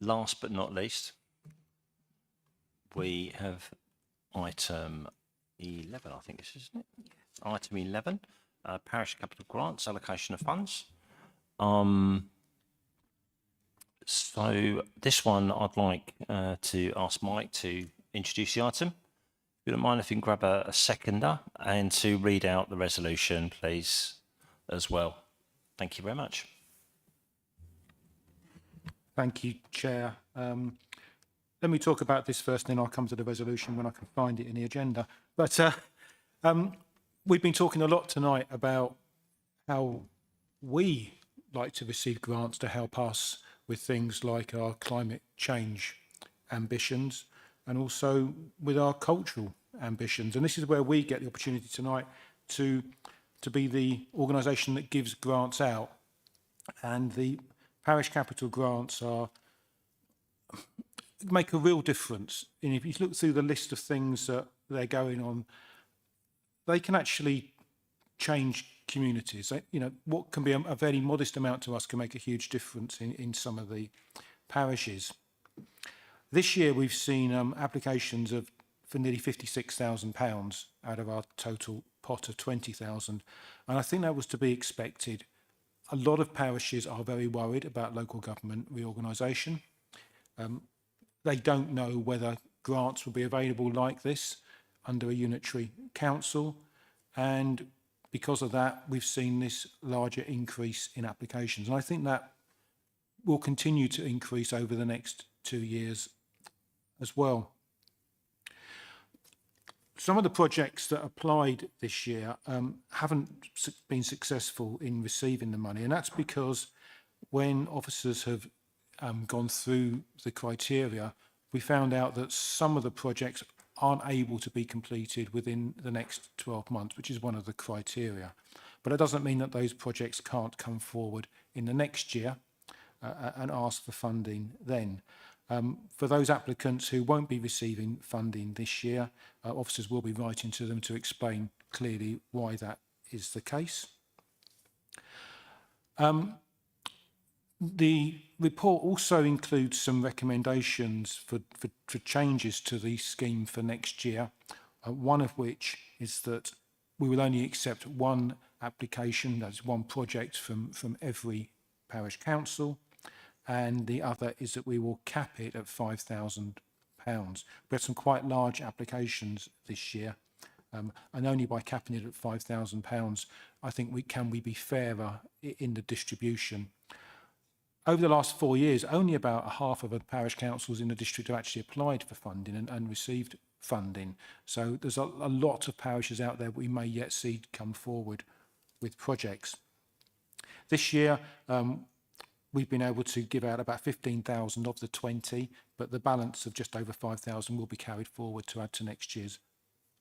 last but not least, we have item 11, I think this is, isn't it? Yes. Item 11, parish capital grants, allocation of funds. So this one I'd like to ask Mike to introduce the item. If you don't mind, if you can grab a seconder and to read out the resolution, please, as well. Thank you very much. Thank you, Chair. Let me talk about this first, then I'll come to the resolution when I can find it in the agenda. But we've been talking a lot tonight about how we like to receive grants to help us with things like our climate change ambitions and also with our cultural ambitions. And this is where we get the opportunity tonight to be the organisation that gives grants out. And the parish capital grants make a real difference. And if you look through the list of things that they're going on, they can actually change communities. You know, what can be a very modest amount to us can make a huge difference in some of the parishes. This year we've seen applications for nearly £56,000 out of our total pot of 20,000, and I think that was to be expected. A lot of parishes are very worried about local government reorganisation. They don't know whether grants will be available like this under a unitary council, and because of that we've seen this larger increase in applications, and I think that will continue to increase over the next 2 years as well. Some of the projects that applied this year haven't been successful in receiving the money, and that's because when officers have gone through the criteria, we found out that some of the projects aren't able to be completed within the next 12 months, which is one of the criteria. But it doesn't mean that those projects can't come forward in the next year and ask for funding then. For those applicants who won't be receiving funding this year, officers will be writing to them to explain clearly why that is the case. The report also includes some recommendations for changes to the scheme for next year, one of which is that we will only accept one application, that's one project from every parish council, and the other is that we will cap it at £5,000. We had some quite large applications this year, and only by capping it at £5,000, I think we can be fairer in the distribution. Over the last 4 years, only about half of the parish councils in the district have actually applied for funding and received funding. So there's a lot of parishes out there we may yet see come forward with projects. This year, we've been able to give out about 15,000 of the 20, but the balance of just over 5,000 will be carried forward to add to next year's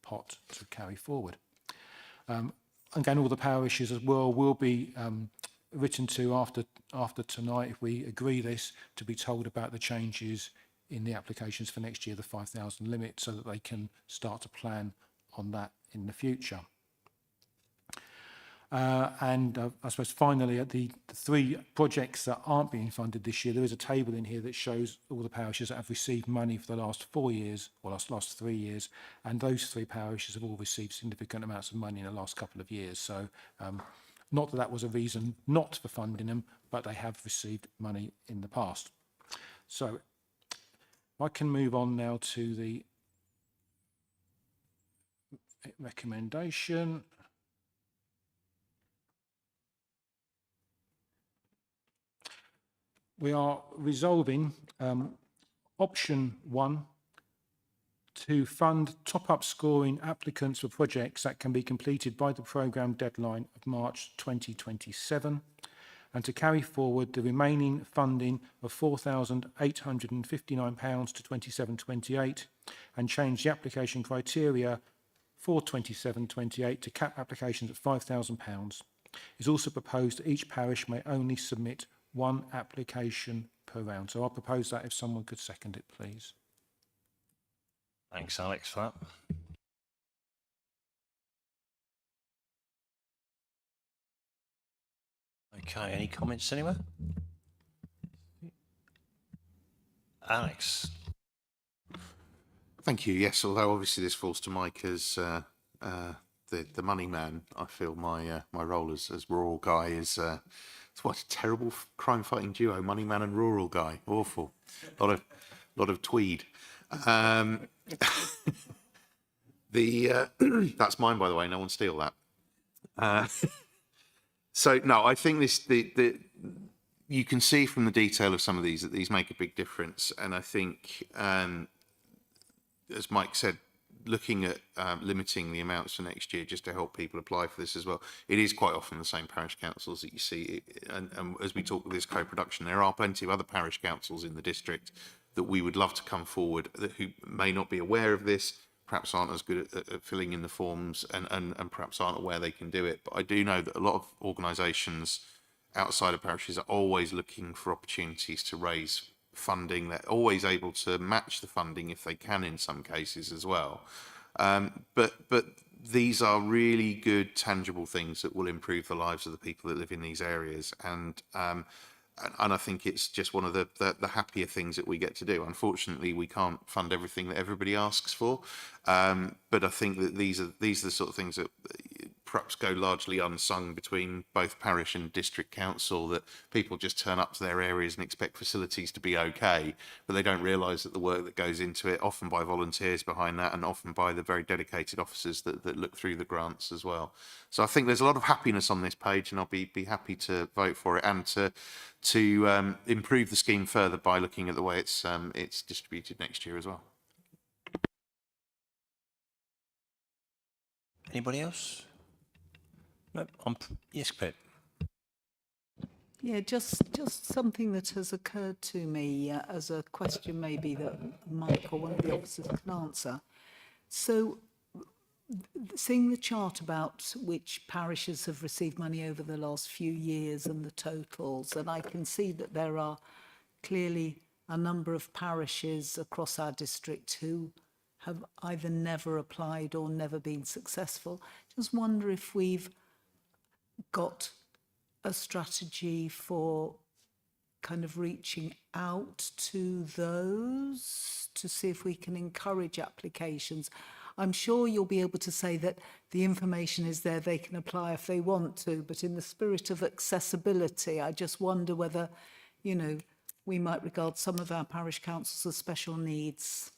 pot to carry forward. Again, all the parishes as well will be written to after tonight, if we agree this, to be told about the changes in the applications for next year, the 5,000 limit, so that they can start to plan on that in the future. I suppose finally, at the 3 projects that aren't being funded this year, there is a table in here that shows all the parishes that have received money for the last 4 years, or last 3 years, and those 3 parishes have all received significant amounts of money in the last couple of years. So not that that was a reason not for funding them, but they have received money in the past. So I can move on now to the recommendation. We are resolving option 1 to fund top-up scoring applicants for projects that can be completed by the programme deadline of March 2027, and to carry forward the remaining funding of £4,859 to 27/28 and change the application criteria for 27/28 to cap applications at £5,000. It's also proposed that each parish may only submit 1 application per round. So I'll propose that if someone could second it, please. Thanks, Alex, for that. Okay, any comments anywhere? Alex. Thank you. Yes, although obviously this falls to Mike as the money man, I feel my role as rural guy is it's what a terrible crime fighting duo, money man and rural guy. Awful. Lot of tweed. That's mine, by the way. No one steal that. So no, I think you can see from the detail of some of these that these make a big difference, and I think, as Mike said, looking at limiting the amounts for next year just to help people apply for this as well. It is quite often the same parish councils that you see, and as we talk with this co-production, there are plenty of other parish councils in the district that we would love to come forward who may not be aware of this, perhaps aren't as good at filling in the forms, and perhaps aren't aware they can do it. But I do know that a lot of organisations outside of parishes are always looking for opportunities to raise funding. They're always able to match the funding if they can in some cases as well. But these are really good, tangible things that will improve the lives of the people that live in these areas. And I think it's just one of the happier things that we get to do. Unfortunately, we can't fund everything that everybody asks for. But I think that these are the sort of things that perhaps go largely unsung between both parish and district council, that people just turn up to their areas and expect facilities to be okay, but they don't realise that the work that goes into it, often by volunteers behind that, and often by the very dedicated officers that look through the grants as well. So I think there's a lot of happiness on this page, and I'll be happy to vote for it and to improve the scheme further by looking at the way it's distributed next year as well. Anybody else? No, yes, Pip. Yeah, just something that has occurred to me as a question maybe that Mike or one of the officers can answer. So, seeing the chart about which parishes have received money over the last few years and the totals, and I can see that there are clearly a number of parishes across our district who have either never applied or never been successful. Just wonder if we've got a strategy for kind of reaching out to those to see if we can encourage applications. I'm sure you'll be able to say that the information is there, they can apply if they want to, but in the spirit of accessibility, I just wonder whether, we might regard some of our parish councils as special needs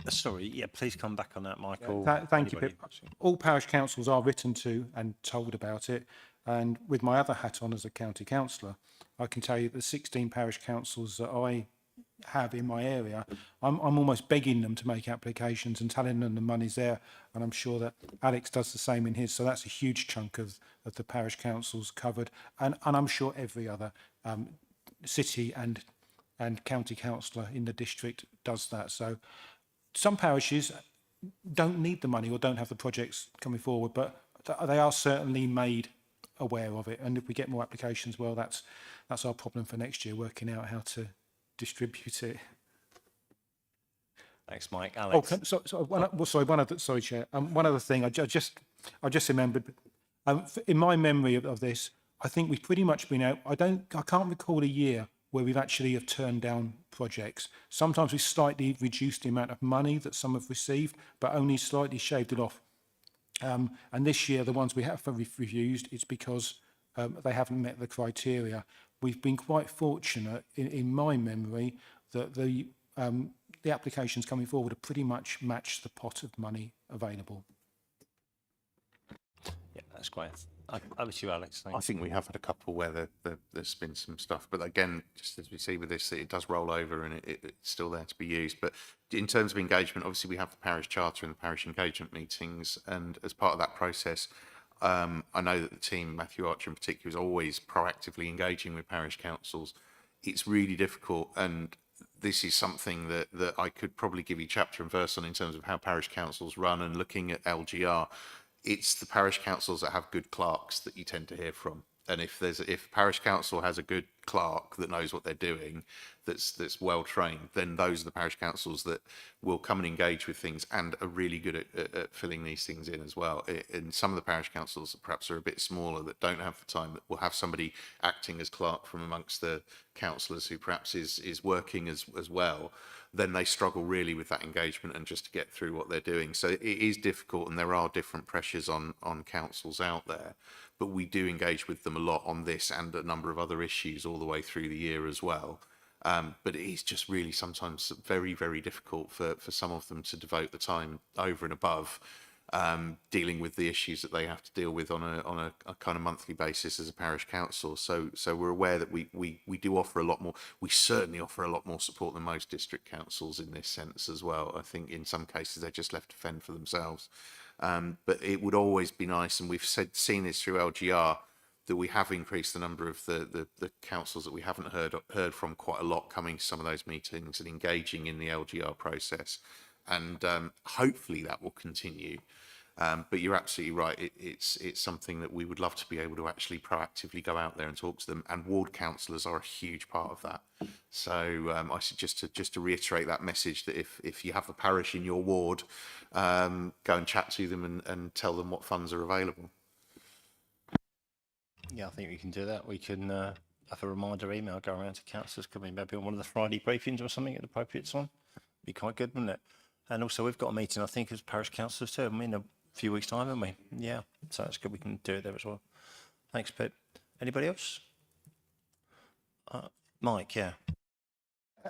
Sorry, yeah, please come back on that, Michael. Thank you, Anybody? Pip. All parish councils are written to and told about it. And with my other hat on as a county councillor, I can tell you the 16 parish councils that I have in my area, I'm almost begging them to make applications and telling them the money's there. And I'm sure that Alex does the same in his. So that's a huge chunk of the parish councils covered. And I'm sure every other city and county councillor in the district does that. So some parishes don't need the money or don't have the projects coming forward, but they are certainly made aware of it. And if we get more applications, well, that's our problem for next year, working out how to distribute it. Thanks, Mike. Alex. Sorry, Chair. One other thing I just remembered. In my memory of this, I think we've pretty much been out. I can't recall a year where we've actually have turned down projects. Sometimes we've slightly reduced the amount of money that some have received, but only slightly shaved it off. And this year, the ones we have refused, it's because they haven't met the criteria. We've been quite fortunate, in my memory, that the applications coming forward have pretty much matched the pot of money available. Yeah, that's great. Over to you, Alex. Thanks. I think we have had a couple where there's been some stuff, but again, just as we see with this, it does roll over and it's still there to be used. But in terms of engagement, obviously we have the parish charter and the parish engagement meetings, and as part of that process, I know that the team, Matthew Archer in particular, is always proactively engaging with parish councils. It's really difficult, and this is something that I could probably give you chapter and verse on in terms of how parish councils run and looking at LGR. It's the parish councils that have good clerks that you tend to hear from. And if parish council has a good clerk that knows what they're doing, that's well trained, then those are the parish councils that will come and engage with things and are really good at filling these things in as well. And some of the parish councils that perhaps are a bit smaller, that don't have the time, that will have somebody acting as clerk from amongst the councillors who perhaps is working as well, then they struggle really with that engagement and just to get through what they're doing. So it is difficult, and there are different pressures on councils out there, but we do engage with them a lot on this and a number of other issues all the way through the year as well. But it is just really sometimes very, very difficult for some of them to devote the time over and above dealing with the issues that they have to deal with on a kind of monthly basis as a parish council. So we're aware that we do offer a lot more. We certainly offer a lot more support than most district councils in this sense as well. I think in some cases they're just left to fend for themselves. But it would always be nice, and we've seen this through LGR, that we have increased the number of the councils that we haven't heard from quite a lot coming to some of those meetings and engaging in the LGR process. And hopefully that will continue. But you're absolutely right. It's something that we would love to be able to actually proactively go out there and talk to them. And ward councillors are a huge part of that. So I suggest just to reiterate that message, that if you have a parish in your ward, go and chat to them and tell them what funds are available. Yeah, I think we can do that. We can have a reminder email go around to councillors, coming maybe on one of the Friday briefings or something at the appropriate time. Be quite good, wouldn't it? And also we've got a meeting, I think, as parish councillors too. I mean, a few weeks' time, haven't we? Yeah, so that's good. We can do it there as well. Thanks, Pip. Anybody else? Mike, yeah.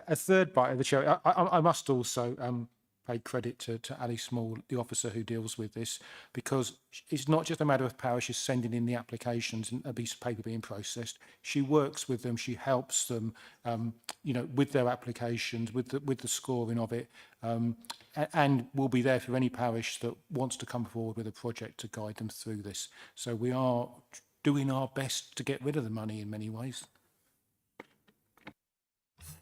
A third bite of the show. I must also pay credit to Ali Small, the officer who deals with this, because it's not just a matter of parishes sending in the applications and a piece of paper being processed. She works with them. She helps them, with their applications, with the scoring of it, and will be there for any parish that wants to come forward with a project to guide them through this. So we are doing our best to get rid of the money in many ways.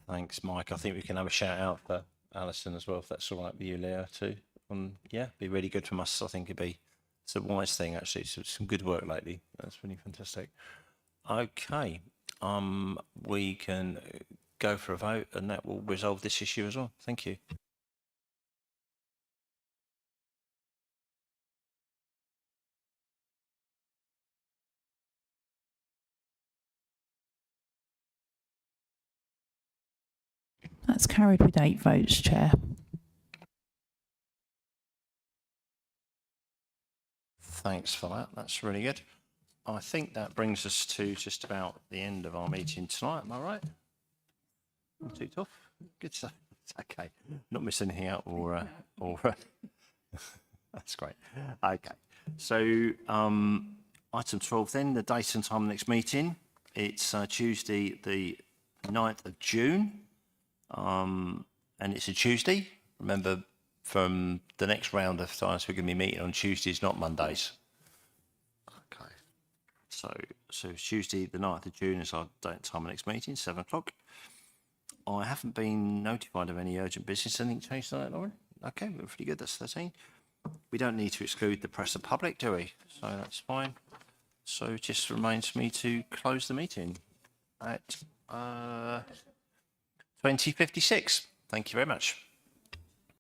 Thanks, Mike. I think we can have a shout out for Alison as well, if that's all right with you, Leo, too. Yeah, be really good from us. I think it's a wise thing, actually. It's some good work lately. That's really fantastic. Okay, we can go for a vote, and that will resolve this issue as well. Thank you. That's carried with 8 votes, Chair. Thanks for that. That's really good. I think that brings us to just about the end of our meeting tonight. Am I right? All ticked off. Good stuff. Okay. Not missing anything out that's great. Okay. So, item 12 then, the date and time of the next meeting. It's Tuesday, the 9th of June. And it's a Tuesday. Remember, from the next round of times, we're going to be meeting on Tuesdays, not Mondays. Okay. So it's Tuesday, the 9th of June is our date and time of the next meeting, 7 o'clock. I haven't been notified of any urgent business. Anything changed on that, Lauren? Okay, we're pretty good. That's 13. We don't need to exclude the press and public, do we? So that's fine. So it just remains for me to close the meeting at 20:56. Thank you very much.